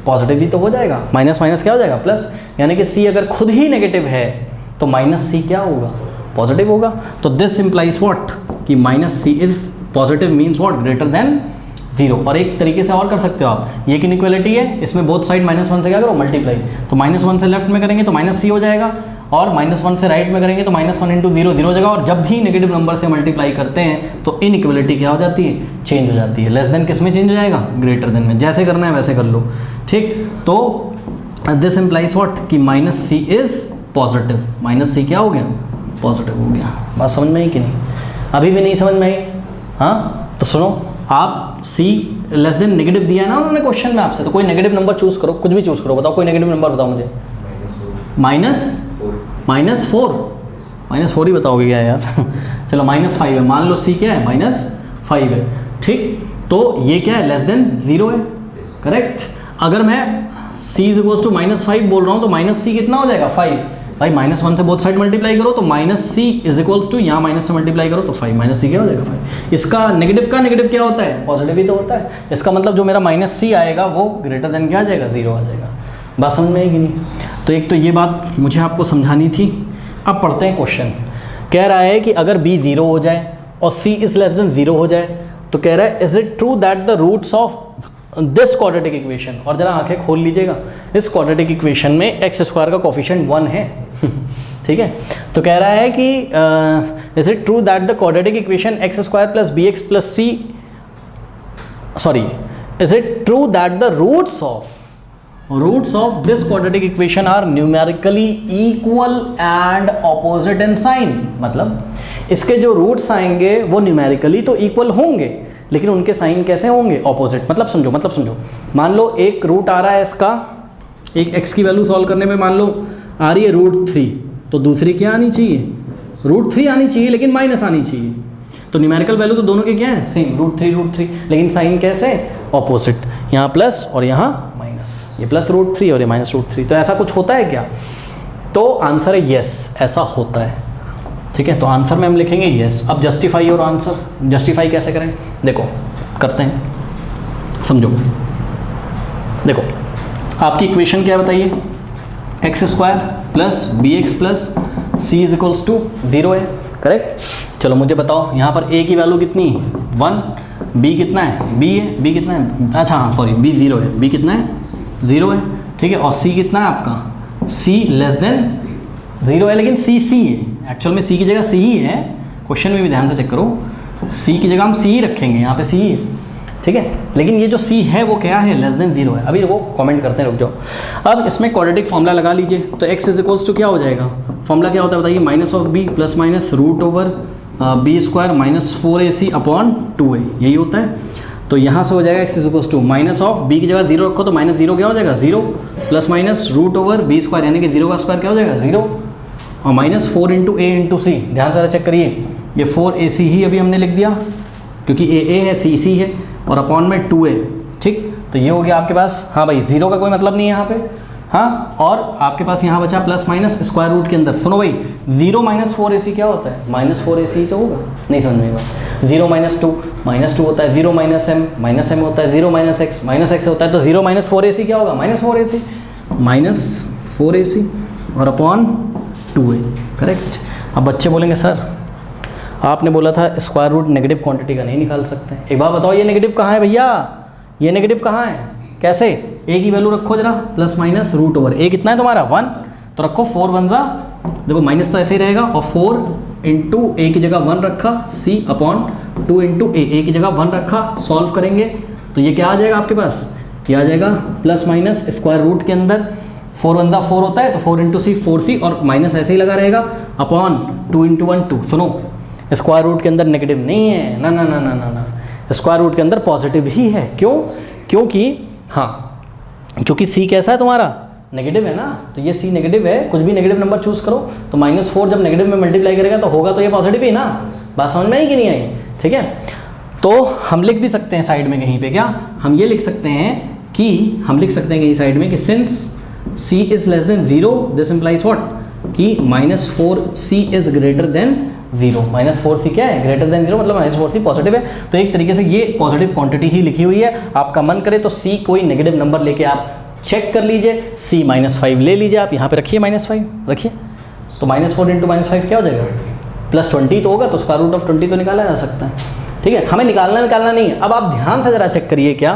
पॉजिटिव ही तो हो जाएगा। माइनस माइनस क्या हो जाएगा? प्लस। यानी कि c अगर खुद ही नेगेटिव है तो -c क्या होगा? पॉजिटिव होगा। तो दिस इम्प्लाइज व्हाट कि -c is positive means what greater than 0। और एक तरीके से और कर सकते हो आप, ये एक इनइक्वालिटी है, इसमें बोथ साइड -1 से क्या करो मल्टीप्लाई। तो -1 से लेफ्ट में करेंगे तो -c हो जाएगा, और -1 से राइट में करेंगे तो -1 इंटू 0 0 जगह। और जब भी नेगेटिव नंबर से मल्टीप्लाई करते हैं तो इनइक्वालिटी क्या हो जाती है? चेंज हो जाती है। लेस देन किस में चेंज हो जाएगा? ग्रेटर देन में। जैसे करना है वैसे कर लो, ठीक। तो दिस इम्प्लाइज व्हाट कि -c इज पॉजिटिव। -c क्या हो गया? पॉजिटिव हो गया। बात समझ में आई कि नहीं? अभी भी नहीं समझ में आई? हाँ तो सुनो, आप c लेस देन नेगेटिव दिया है ना उन्होंने क्वेश्चन में आपसे, तो कोई नेगेटिव नंबर चूज करो, कुछ भी चूज करो। बताओ कोई नेगेटिव नंबर बताओ मुझे। -4 ही बताओगे क्या यार? चलो -5 है, मान लो c क्या है? -5 है, ठीक। तो ये क्या है? लेस देन 0 है, करेक्ट। अगर मैं c इज इक्वल्स टू -5 बोल रहा हूँ तो -c कितना हो जाएगा? 5। भाई -1 से बोथ साइड मल्टीप्लाई करो तो -c इज इक्वल्स टू यहाँ माइनस से मल्टीप्लाई करो तो 5, -c क्या हो जाएगा? 5। इसका नेगेटिव का नेगेटिव क्या होता है? पॉजिटिव ही तो होता है। इसका मतलब जो मेरा -c आएगा वो ग्रेटर देन क्या आ जाएगा? 0 आ जाएगा। बात समझ में आएगी नहीं? तो एक तो ये बात मुझे आपको समझानी थी। अब पढ़ते हैं क्वेश्चन। कह रहा है कि अगर b 0 हो जाए और c इज लेस देन 0 हो जाए तो कह रहा है is it true that the roots of this quadratic equation, और जरा आंखें खोल लीजिएगा, इस क्वाड्रेटिक इक्वेशन में एक्स स्क्वायर का कोफिशिएंट 1 है ठीक है। तो कह रहा है कि is it true that the quadratic equation x square plus b x plus c, sorry, is it true that the roots of this quadratic equation are numerically equal and opposite in sign, मतलब इसके जो roots आएंगे वो numerically तो equal होंगे लेकिन उनके sign कैसे होंगे, ऑपोजिट। मतलब समझो, मान लो एक रूट आ रहा है इसका, एक x की वैल्यू सॉल्व करने में मान लो आ रही है √3, तो दूसरी क्या आनी चाहिए, √3 आनी चाहिए लेकिन माइनस आनी चाहिए। तो न्यूमेरिकल वैल्यू तो दोनों के क्या है, सेम, √3, लेकिन साइन कैसे, ऑपोजिट, यहाँ प्लस और यहाँ माइनस, ये +√3 और ये -√3। तो ऐसा कुछ होता है क्या, तो आंसर है यस, ऐसा होता है। ठीक है, तो आंसर में हम लिखेंगे यस। अब जस्टिफाई और आंसर, जस्टिफाई कैसे करें, देखो करते हैं, समझो। देखो आपकी इक्वेशन क्या बताइए, x² plus bx plus c is equals to 0 है, करेक्ट। चलो मुझे बताओ यहाँ पर a की वैल्यू कितनी है, 1, b कितना है, b है, b कितना है, अच्छा हाँ सॉरी b 0 है, b कितना है, 0 है, ठीक है। और c कितना है आपका, c लेस देन 0 है, लेकिन c है, एक्चुअल में c की जगह c ही है, क्वेश्चन में भी ध्यान से चेक करो, c की जगह हम c ही रखेंगे, यहाँ पे c है, ठीक है। लेकिन ये जो c है वो क्या है, लेस देन 0 है। अभी रुको कमेंट करते हैं, रुक जाओ। अब इसमें क्वाड्रेटिक फॉर्मूला लगा लीजिए, तो x इज इक्वल्स टू क्या हो जाएगा, फॉर्मूला क्या होता है बताइए, -b plus minus √b² -4ac upon 2a, यही होता है। तो यहाँ से हो जाएगा x is equals to -b की जगह 0 रखो तो -0 क्या हो जाएगा, 0 प्लस माइनस √b² यानी कि 0 का स्क्वायर क्या हो जाएगा, 0 और -4 × a × c, ध्यान से चेक करिए, ये 4ac ही अभी हमने लिख दिया क्योंकि a है, c है, और अपॉन में 2a, ठीक। तो ये हो गया आपके पास, हाँ भाई 0 का कोई मतलब नहीं है यहाँ पे, हाँ। और आपके पास यहाँ बचा प्लस माइनस स्क्वायर रूट के अंदर, सुनो भाई 0 - 4ac क्या होता है, -4ac तो होगा, नहीं समझ में बात। 0 - 2 होता है, 0 - m होता है, 0 - x होता है, तो 0 - 4ac क्या होगा, -4ac और अपॉन 2a, करेक्ट। अब बच्चे बोलेंगे सर आपने बोला था स्क्वायर रूट नेगेटिव क्वांटिटी का नहीं निकाल सकते, एक बार बताओ ये नेगेटिव कहाँ है भैया, ये नेगेटिव कहाँ है, कैसे, a की वैल्यू रखो जरा, प्लस माइनस √a कितना है तुम्हारा 1, तो रखो 4 1 जा, देखो माइनस तो ऐसे ही रहेगा, और 4 × a की जगह 1 रखा, c अपॉन 2 × a की जगह 1 रखा, सॉल्व करेंगे तो ये क्या आ जाएगा आपके पास, ये आ जाएगा प्लस माइनस स्क्वायर रूट के अंदर 4 1 4 होता है, तो 4 × c 4c और माइनस ऐसे ही लगा रहेगा, अपॉन 2 × 1 2। सुनो स्क्वायर रूट के अंदर नेगेटिव नहीं है, ना ना ना ना ना ना, स्क्वायर रूट के अंदर पॉजिटिव ही है, क्यों, क्योंकि हाँ, क्योंकि c कैसा है तुम्हारा, नेगेटिव है ना, तो ये c नेगेटिव है, कुछ भी नेगेटिव नंबर चूज करो तो -4 जब नेगेटिव में मल्टीप्लाई करेगा तो होगा तो ये पॉजिटिव ही ना, बात समझ में आई कि नहीं आई, ठीक है। तो हम लिख भी सकते हैं साइड में कहीं पे, क्या हम ये लिख सकते हैं कि हम लिख सकते हैं कहीं साइड में कि since c is less than 0 this implies what, कि -4c is greater than 0, -4c क्या है, ग्रेटर देन 0, मतलब -4c पॉजिटिव है। तो एक तरीके से ये पॉजिटिव क्वांटिटी ही लिखी हुई है, आपका मन करे तो c कोई नेगेटिव नंबर लेके आप चेक कर लीजिए, c -5 ले लीजिए, आप यहाँ पे रखिए -5 रखिए, तो -4 × -5 क्या हो जाएगा, +20 तो होगा, तो स्क्वायर रूट ऑफ 20 तो निकाला जा सकता है, ठीक है। हमें निकालना नहीं है। अब आप ध्यान से ज़रा चेक करिए क्या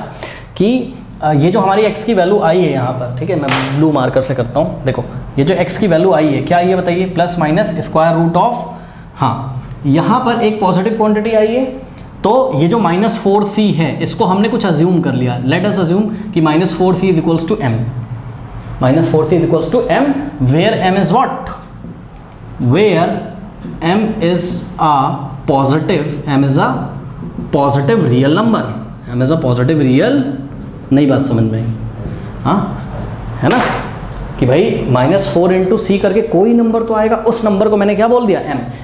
कि ये जो हमारी x की वैल्यू आई है यहाँ पर, ठीक है, मैं ब्लू मार्कर से करता हूँ, देखो ये जो x की वैल्यू आई है क्या आई है बताइए, plus minus square root of, हाँ यहाँ पर एक पॉजिटिव क्वांटिटी आई है, तो ये जो -4c है इसको हमने कुछ अज्यूम कर लिया, लेट अस अज्यूम कि -4c is equals to m, -4c is equals to m, where m is what, where m is a positive real number, m is a positive real, नई बात समझ में आई, हाँ है ना, कि भाई -4 × c करके कोई नंबर तो आएगा, उस नंबर को मैंने क्या बोल दिया,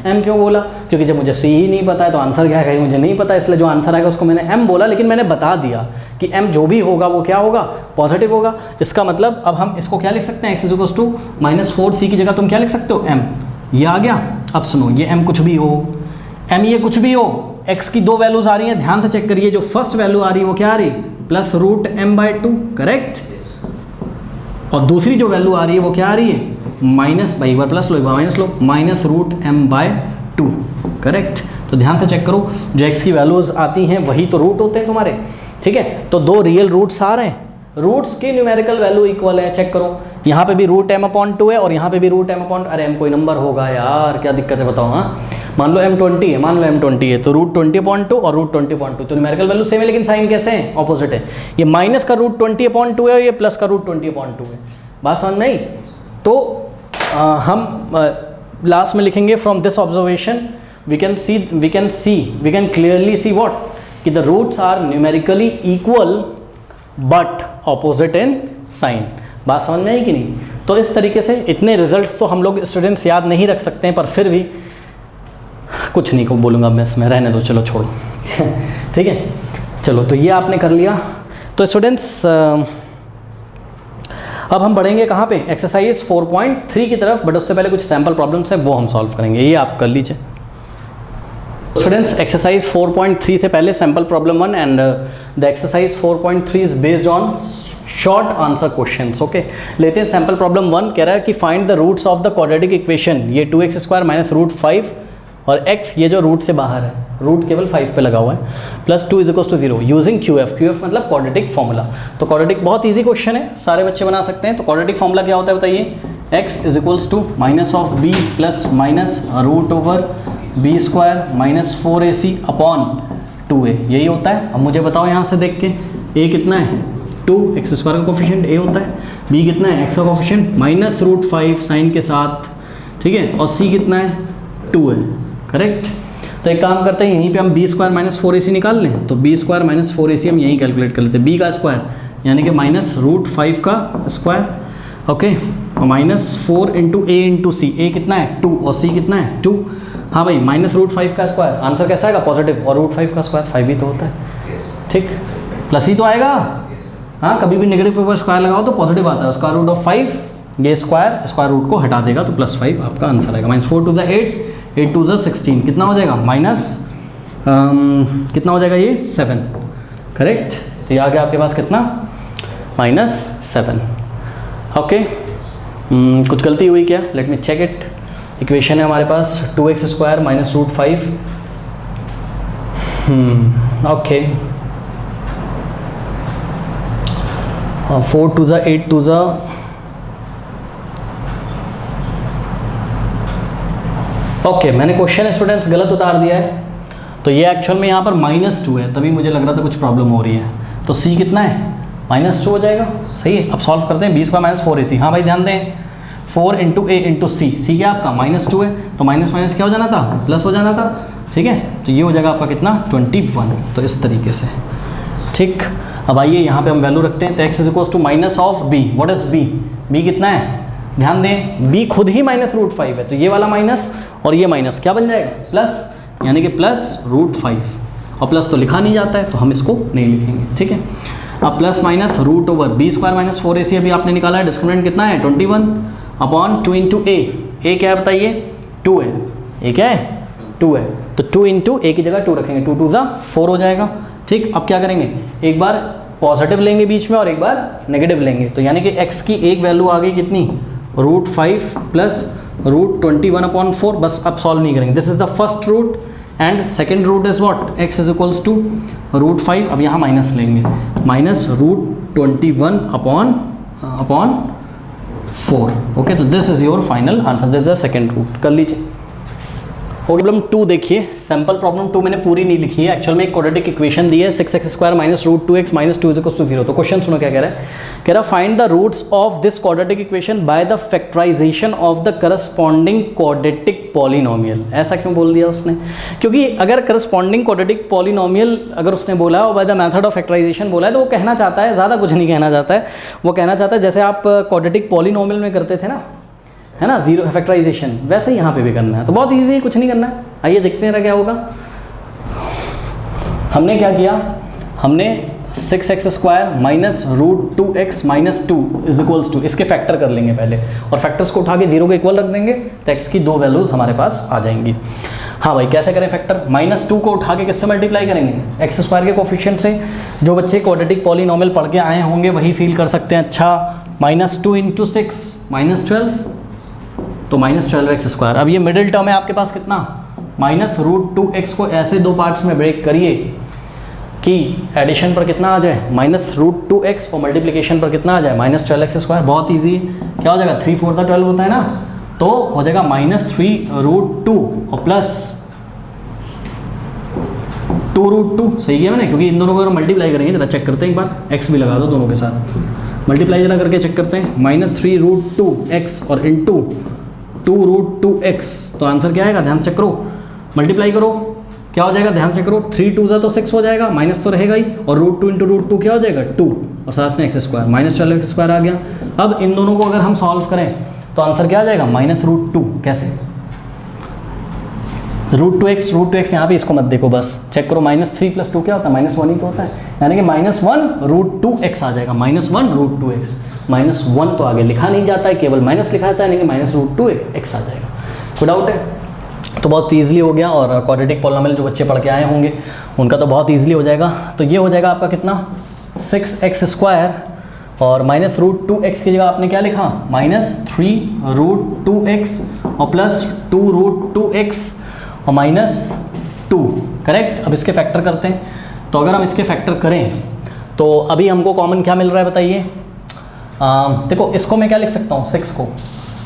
m क्यों बोला, क्योंकि जब मुझे c ही नहीं पता है तो आंसर क्या है मुझे नहीं पता, इसलिए जो आंसर आएगा उसको मैंने m बोला, लेकिन मैंने बता दिया कि m जो भी होगा वो क्या होगा, पॉजिटिव होगा। इसका मतलब अब हम इसको क्या लिख सकते हैं, x इक्वल्स टू -4c की जगह तुम क्या लिख सकते हो, m, ये आ गया। अब सुनो ये m कुछ भी हो, m ये कुछ भी हो, x की 2 वैल्यूज आ रही हैं, ध्यान से चेक करिए, जो फर्स्ट वैल्यू आ रही है वो क्या आ रही है, +√m/2, करेक्ट, और दूसरी जो वैल्यू आ रही है वो क्या आ रही है, माइनस, भाई एक बार प्लस लो एक बार माइनस लो, -√m/2 करेक्ट। तो ध्यान से चेक करो, जो x की वैल्यूज आती हैं वही तो रूट होते हैं तुम्हारे, ठीक है। तो दो रियल रूट्स आ रहे हैं, रूट्स की न्यूमेरिकल वैल्यू इक्वल है, चेक करो। यहाँ पे भी रूट m/2 है और यहाँ पे भी रूट m/, अरे m कोई नंबर होगा यार, क्या दिक्कत है बताओ। हाँ, मान लो m20 है, मान लो m20 है, तो रूट 20/2 और रूट 20/2, तो न्यूमेरिकल वैल्यू सेम है लेकिन साइन कैसे है, ऑपोजिट है। ये माइनस का रूट 20/2 है और ये प्लस का रूट 20/2 है। बात समझ में आई? तो हम लास्ट में लिखेंगे from this observation we can clearly see what, कि the roots are numerically equal but opposite in sign. बात समझ में आई कि नहीं? तो इस तरीके से इतने रिजल्ट्स तो हम लोग स्टूडेंट्स याद नहीं रख सकते हैं, पर फिर भी कुछ नहीं को बोलूँगा मैं इसमें, रहने दो, चलो छोड़ो ठीक है। चलो, तो ये आपने कर लिया। तो स्टूडेंट्स अब हम बढ़ेंगे कहाँ पे, एक्सरसाइज 4.3 की तरफ, बट उससे पहले कुछ सैम्पल प्रॉब्लम्स हैं वो हम सॉल्व करेंगे, ये आप कर लीजिए। स्टूडेंट्स, एक्सरसाइज 4.3 से पहले sample problem 1 and the exercise 4.3 is based on short answer questions. Okay, लेते हैं सैम्पल प्रॉब्लम 1। कह रहा है कि find the roots of the quadratic equation, ये 2x² माइनस रूट 5 और x ये जो रूट से बाहर है, रूट केवल 5 पे लगा हुआ है, प्लस 2 = 0 यूजिंग QF मतलब क्वाड्रेटिक फॉर्मूला। तो क्वाड्रेटिक बहुत ईजी क्वेश्चन है, सारे बच्चे बना सकते हैं। तो क्वाड्रेटिक फॉर्मूला क्या होता है बताइए, x = minus of b plus minus root over b² minus 4ac upon 2a, यही होता है। अब मुझे बताओ यहाँ से देख के, a कितना है 2, x² का कोफिशिएंट a होता है, b कितना है x का कोफिशिएंट माइनस रूट 5 साइन के साथ, ठीक है, और c कितना है 2 है, करेक्ट। तो एक काम करते हैं, यहीं पे हम b² माइनस 4ac निकाल लें, तो b² माइनस 4ac हम यहीं कैलकुलेट कर लेते हैं, b का स्क्वायर यानी कि माइनस रूट 5 का स्क्वायर, ओके, और माइनस 4 × a × c, a कितना है 2 और c कितना है 2। हाँ भाई, माइनस रूट 5 का स्क्वायर, आंसर कैसा आएगा पॉजिटिव, और रूट 5 का स्क्वायर 5 ही तो होता है, ठीक, प्लस ही तो आएगा। हाँ, कभी भी नेगेटिव पेपर स्क्वायर लगाओ तो पॉजिटिव आता है, स्क्वायर रूट ऑफ 5, ये स्क्वायर रूट को हटा देगा तो प्लस 5 आपका आंसर आएगा। माइनस 4 × 8, 8 × 16 कितना हो जाएगा, माइनस कितना हो जाएगा ये 7, करेक्ट। तो ये आ गया आपके पास कितना, -7, ओके। कुछ गलती हुई क्या, let me check it. Equation है हमारे पास 2x² minus root 5, okay, 4 × 8 × okay, मैंने क्वेश्चन स्टूडेंट्स गलत उतार दिया है, तो ये एक्चुअल में यहाँ पर -2 है, तभी मुझे लग रहा था कुछ प्रॉब्लम हो रही है। तो c कितना है, -2 हो जाएगा, सही है। अब सॉल्व करते हैं, b² माइनस 4ac, हाँ भाई ध्यान दें, 4 × a × c, c क्या आपका -2 है, तो माइनस माइनस क्या हो जाना था, प्लस हो जाना था, ठीक है। तो ये हो जाएगा आपका कितना 21, तो इस तरीके से, ठीक। अब आइए यहाँ पे हम वैल्यू रखते हैं, तो x = minus of b, what is b, b कितना है, ध्यान दें b खुद ही माइनस रूट 5 है, तो ये वाला माइनस और ये माइनस क्या बन जाएगा प्लस, यानी कि प्लस रूट 5, और प्लस तो लिखा नहीं जाता है तो हम इसको नहीं लिखेंगे, ठीक है। अब plus minus root over b² minus 4ac अभी आपने निकाला है, डिस्क्रिमिनेंट कितना है 21 अपॉन 2 × a क्या है बताइए 2 है, a क्या है 2 है, तो 2 × a की जगह 2 रखेंगे, 2 × 2 = 4 हो जाएगा, ठीक। अब क्या करेंगे, एक बार पॉजिटिव लेंगे बीच में और एक बार नेगेटिव लेंगे, तो यानी कि x की एक वैल्यू आ गई कितनी, रूट 5 प्लस रूट 21/4, बस अब सॉल्व नहीं करेंगे, this is the first root and second root is what, x = root 5, अब यहाँ माइनस लेंगे, माइनस रूट 21/4, ओके। तो this is your final answer, this is the second root, कर लीजिए। प्रॉब्लम 2 देखिए, सैम्पल प्रॉब्लम 2 मैंने पूरी नहीं लिखी है, एक्चुअल में एक क्वाड्रेटिक इक्वेशन दी है 6x² minus root 2x minus 2 = 0। तो क्वेश्चन सुनो क्या कह रहा है, कह रहा find the roots of this quadratic equation by the factorization of the corresponding quadratic polynomial. ऐसा क्यों बोल दिया उसने, क्योंकि अगर करस्पॉन्डिंग क्वाड्रेटिक पॉलिनोमियल अगर उसने बोला और by the method of factorization बोला है, तो वो कहना चाहता है, ज़्यादा कुछ नहीं कहना चाहता है, वो कहना चाहता है जैसे आप क्वाड्रेटिक पॉलिनोमियल में करते थे ना, है ना, जीरो फैक्टराइजेशन, वैसे ही यहाँ पे भी करना है। तो बहुत इजी है, कुछ नहीं करना है, आइए देखते हैं क्या होगा। हमने क्या किया, हमने 6x² minus root 2x minus 2 = इसके फैक्टर कर लेंगे पहले, और फैक्टर्स को उठा के 0 के इक्वल रख देंगे, तो x की 2 वैल्यूज़ हमारे पास आ जाएंगी। हाँ भाई, कैसे करें फैक्टर, -2 को उठा के किससे मल्टीप्लाई करेंगे, x² के कोफिशिएंट से। जो बच्चे क्वाड्रेटिक पॉलिनोमियल पढ़ के आए होंगे वही फील कर सकते हैं, अच्छा -2 × 6 -12, तो -12x²। अब ये मिडिल टर्म है आपके पास कितना -√2x को ऐसे दो पार्ट्स में ब्रेक करिए कि एडिशन पर कितना आ जाए -√2x और मल्टीप्लिकेशन पर कितना आ जाए -12x²। बहुत ईजी है, क्या हो जाएगा 3 4 12 होता है ना, तो हो जाएगा -3√2 और प्लस 2√2। सही है मैंने, क्योंकि इन दोनों को अगर मल्टीप्लाई करेंगे जरा चेक करते हैं एक बार, x भी लगा दो दोनों के साथ, मल्टीप्लाई जरा करके चेक करते हैं -3√2x और इंटू 2√2x, तो आंसर क्या आएगा ध्यान से चेक करो, मल्टीप्लाई करो क्या हो जाएगा ध्यान से करो, 3 2 तो 6 हो जाएगा, माइनस तो रहेगा ही, और √2 इंटू √2 क्या हो जाएगा 2 और साथ में x² -12x² आ गया। अब इन दोनों को अगर हम सॉल्व करें तो आंसर क्या आ जाएगा -√2। कैसे √2x यहाँ पे इसको मत देखो, बस चेक करो, -3 + 2 क्या होता है -1 ही तो होता है, यानी कि -1√2x आ जाएगा, -1√2x। -1 तो आगे लिखा नहीं जाता है, केवल माइनस लिखा जाता है, यानी कि -√2x आ जाएगा। कोई डाउट है? तो बहुत ईजिली हो गया, और क्वाड्रेटिक पॉलिनोमियल जो बच्चे पढ़ के आए होंगे उनका तो बहुत ईजिली हो जाएगा। तो ये हो जाएगा आपका कितना 6x², और -√2x की जगह आपने क्या लिखा -3√2x और प्लस 2√2x और -2, करेक्ट। अब इसके फैक्टर करते हैं, तो अगर हम इसके फैक्टर करें तो अभी हमको कॉमन क्या मिल रहा है बताइए। देखो इसको मैं क्या लिख सकता हूँ, 6 को,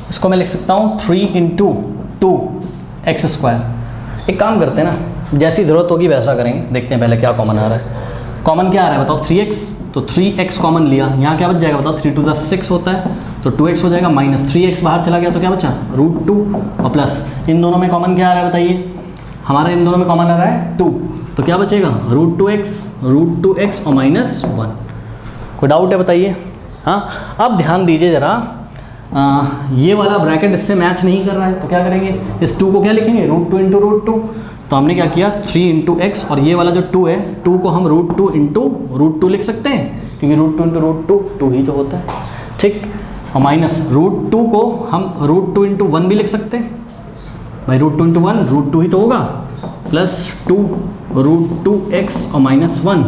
इसको मैं लिख सकता हूँ 3 × 2x²। एक काम करते हैं ना, जैसी ज़रूरत होगी वैसा करेंगे, देखते हैं पहले क्या कॉमन आ रहा है। कॉमन क्या आ रहा है बताओ 3x, तो 3x कॉमन लिया, यहाँ क्या बच जाएगा बताओ, 3 2 6 होता है, तो 2x हो जाएगा, -3x बाहर चला गया तो क्या बचा √2 और प्लस इन दोनों में कॉमन क्या आ रहा है बताइए, हमारे इन दोनों में कॉमन आ रहा है 2, तो क्या बचेगा √2x और -1। कोई डाउट है बताइए? हाँ, अब ध्यान दीजिए ज़रा, ये वाला ब्रैकेट इससे मैच नहीं कर रहा है, तो क्या करेंगे, इस 2 को क्या लिखेंगे √2 × √2, तो हमने क्या किया 3 × x, और ये वाला जो 2 है 2 को हम √2 × √2 लिख सकते हैं, क्योंकि √2 × √2 2 ही तो होता है, ठीक। और -√2 को हम √2 × 1 भी लिख सकते हैं, भाई √2 × 1 √2 ही तो होगा, प्लस 2 √2x और -1।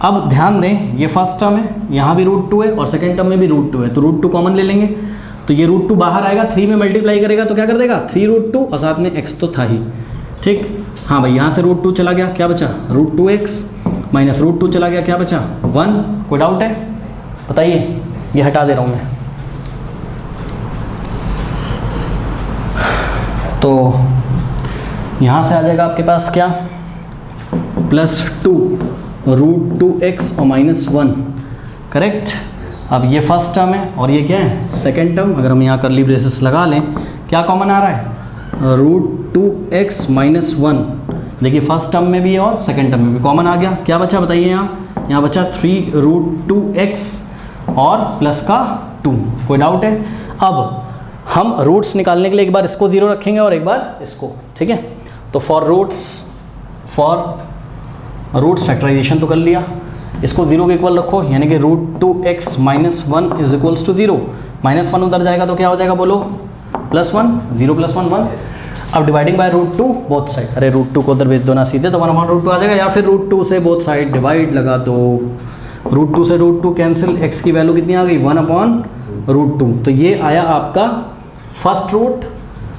अब ध्यान दें, ये फर्स्ट टर्म है, यहाँ भी √2 है और सेकेंड टर्म में भी √2 है, तो √2 कॉमन ले लेंगे, तो ये √2 बाहर आएगा, 3 में मल्टीप्लाई करेगा तो क्या कर देगा 3√2 और साथ में x तो था ही, ठीक। हाँ भाई, यहाँ से √2 चला गया, क्या बचा √2x, -√2 चला गया, क्या बचा 1। कोई डाउट है बताइए? ये हटा दे रहा हूँ मैं, तो यहाँ से आ जाएगा आपके पास क्या +2 √2x और -1, करेक्ट। अब ये फर्स्ट टर्म है और ये क्या है सेकेंड टर्म, अगर हम यहाँ कर्ली ब्रेसेस लगा लें, क्या कॉमन आ रहा है √2x -1। देखिए फर्स्ट टर्म में भी और सेकेंड टर्म में भी कॉमन आ गया, क्या बचा बताइए, यहाँ बचा 3√2x और प्लस का 2। कोई डाउट है? अब हम रूट्स निकालने के लिए एक बार इसको 0 रखेंगे और एक बार इसको, ठीक है। तो फॉर रूट्स फैक्टराइजेशन तो कर लिया, इसको 0 के इक्वल रखो, यानी कि √2x -1 = 0, -1 उधर जाएगा तो क्या हो जाएगा बोलो +1, 0 + 1 1। अब डिवाइडिंग बाय √2 बोथ साइड, अरे √2 को उधर भेज दो ना सीधे, तो 1/√2 आ जाएगा, या फिर √2 से बोथ साइड डिवाइड लगा दो, √2 से √2 कैंसिल, x की वैल्यू कितनी आ गई 1/√2। तो ये आया आपका फर्स्ट रूट,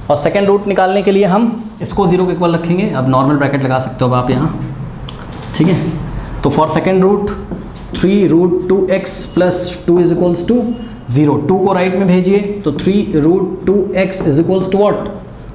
और सेकेंड रूट निकालने के लिए हम इसको 0 के इक्वल रखेंगे। अब नॉर्मल ब्रैकेट लगा सकते हो आप यहाँ, ठीक है। तो फॉर सेकेंड रूट 3√2x + 2 = 0, 2 को राइट में भेजिए, तो 3√2x = what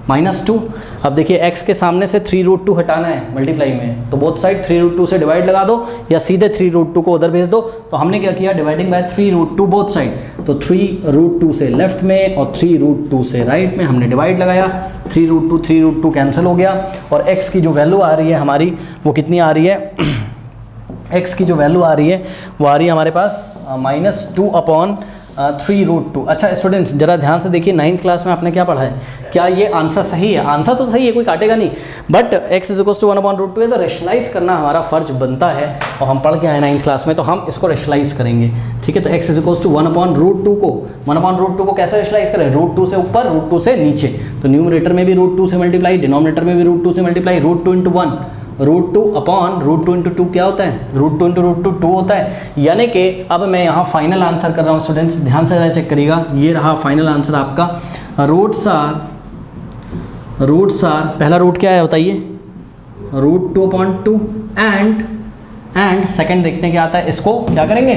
-2। अब देखिए x के सामने से 3√2 हटाना है मल्टीप्लाई में, तो बोथ साइड 3√2 से डिवाइड लगा दो, या सीधे 3√2 को उधर भेज दो। तो हमने क्या किया, डिवाइडिंग बाय 3√2 बोथ साइड, तो 3√2 से लेफ्ट में और 3√2 से राइट में हमने डिवाइड लगाया, 3√2 कैंसिल हो गया, और x की जो वैल्यू आ रही है हमारी वो कितनी आ रही है x की जो वैल्यू आ रही है वो आ रही है हमारे पास -2/3√2। अच्छा स्टूडेंट्स ज़रा ध्यान से देखिए, 9th क्लास में आपने क्या पढ़ा है, क्या ये आंसर सही है? आंसर तो सही है, कोई काटेगा नहीं, बट x = 1/√2 है, तो रेशनलाइज करना हमारा फ़र्ज बनता है, और हम पढ़ के आए 9th क्लास में, तो हम इसको रेशनलाइज करेंगे, ठीक है। तो x = 1/√2 को कैसे रेशनलाइज करें, √2 से ऊपर √2 से नीचे, तो न्यूमरेटर में भी √2 से मल्टीप्लाई, डिनोमिनेटर में भी √2 से मल्टीप्लाई, √2 × 1, √2/√2 × 2 क्या होता है, √2 × √2 2 होता है। यानी कि अब मैं यहाँ फाइनल आंसर कर रहा हूँ स्टूडेंट्स, ध्यान से चेक करिएगा, ये रहा फाइनल आंसर आपका, रूट्स आर रूट्स आर, पहला रूट क्या है बताइए, √2/2 एंड सेकंड देखते हैं क्या आता है, इसको क्या करेंगे,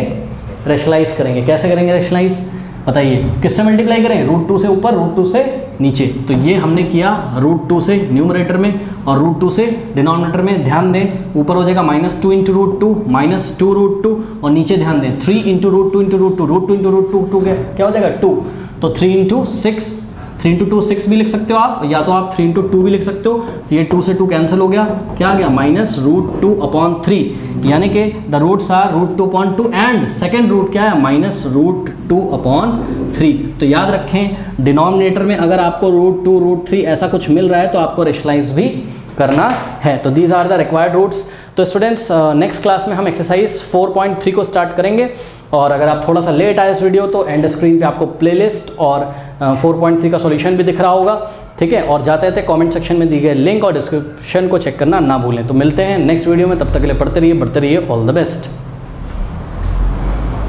रेशनलाइज करेंगे। कैसे करेंगे रेशनलाइज बताइए, किससे मल्टीप्लाई करें, √2 से ऊपर √2 से नीचे। तो ये हमने किया √2 से न्यूमरेटर में और √2 से डिनोमिनेटर में। ध्यान दें ऊपर हो जाएगा -2 × √2 -2 √2 और नीचे ध्यान दें 3 × √2 × √2 √2 × √2 क्या हो जाएगा 2। तो 3 × 6, 3 × 2 6 भी लिख सकते हो आप, या तो आप 3 × 2 भी लिख सकते हो। तो ये 2 से 2 कैंसिल हो गया, क्या आ गया -√2/3, यानी कि the roots are √2/2 and second root क्या है -√2/3। तो याद रखें डिनोमिनेटर में अगर आपको √2 √3 ऐसा कुछ मिल रहा है तो आपको रेशनलाइज भी करना है। तो these are the required roots. तो स्टूडेंट्स नेक्स्ट क्लास में हम एक्सरसाइज 4.3 को स्टार्ट करेंगे। और अगर आप थोड़ा सा लेट आए इस वीडियो तो एंड स्क्रीन पे आपको प्लेलिस्ट और 4.3 का सॉल्यूशन भी दिख रहा होगा, ठीक है। और जाते जाते कमेंट सेक्शन में दी गए लिंक और डिस्क्रिप्शन को चेक करना ना भूलें। तो मिलते हैं नेक्स्ट वीडियो में, तब तक के लिए पढ़ते रहिए, बढ़ते रहिए, ऑल द बेस्ट।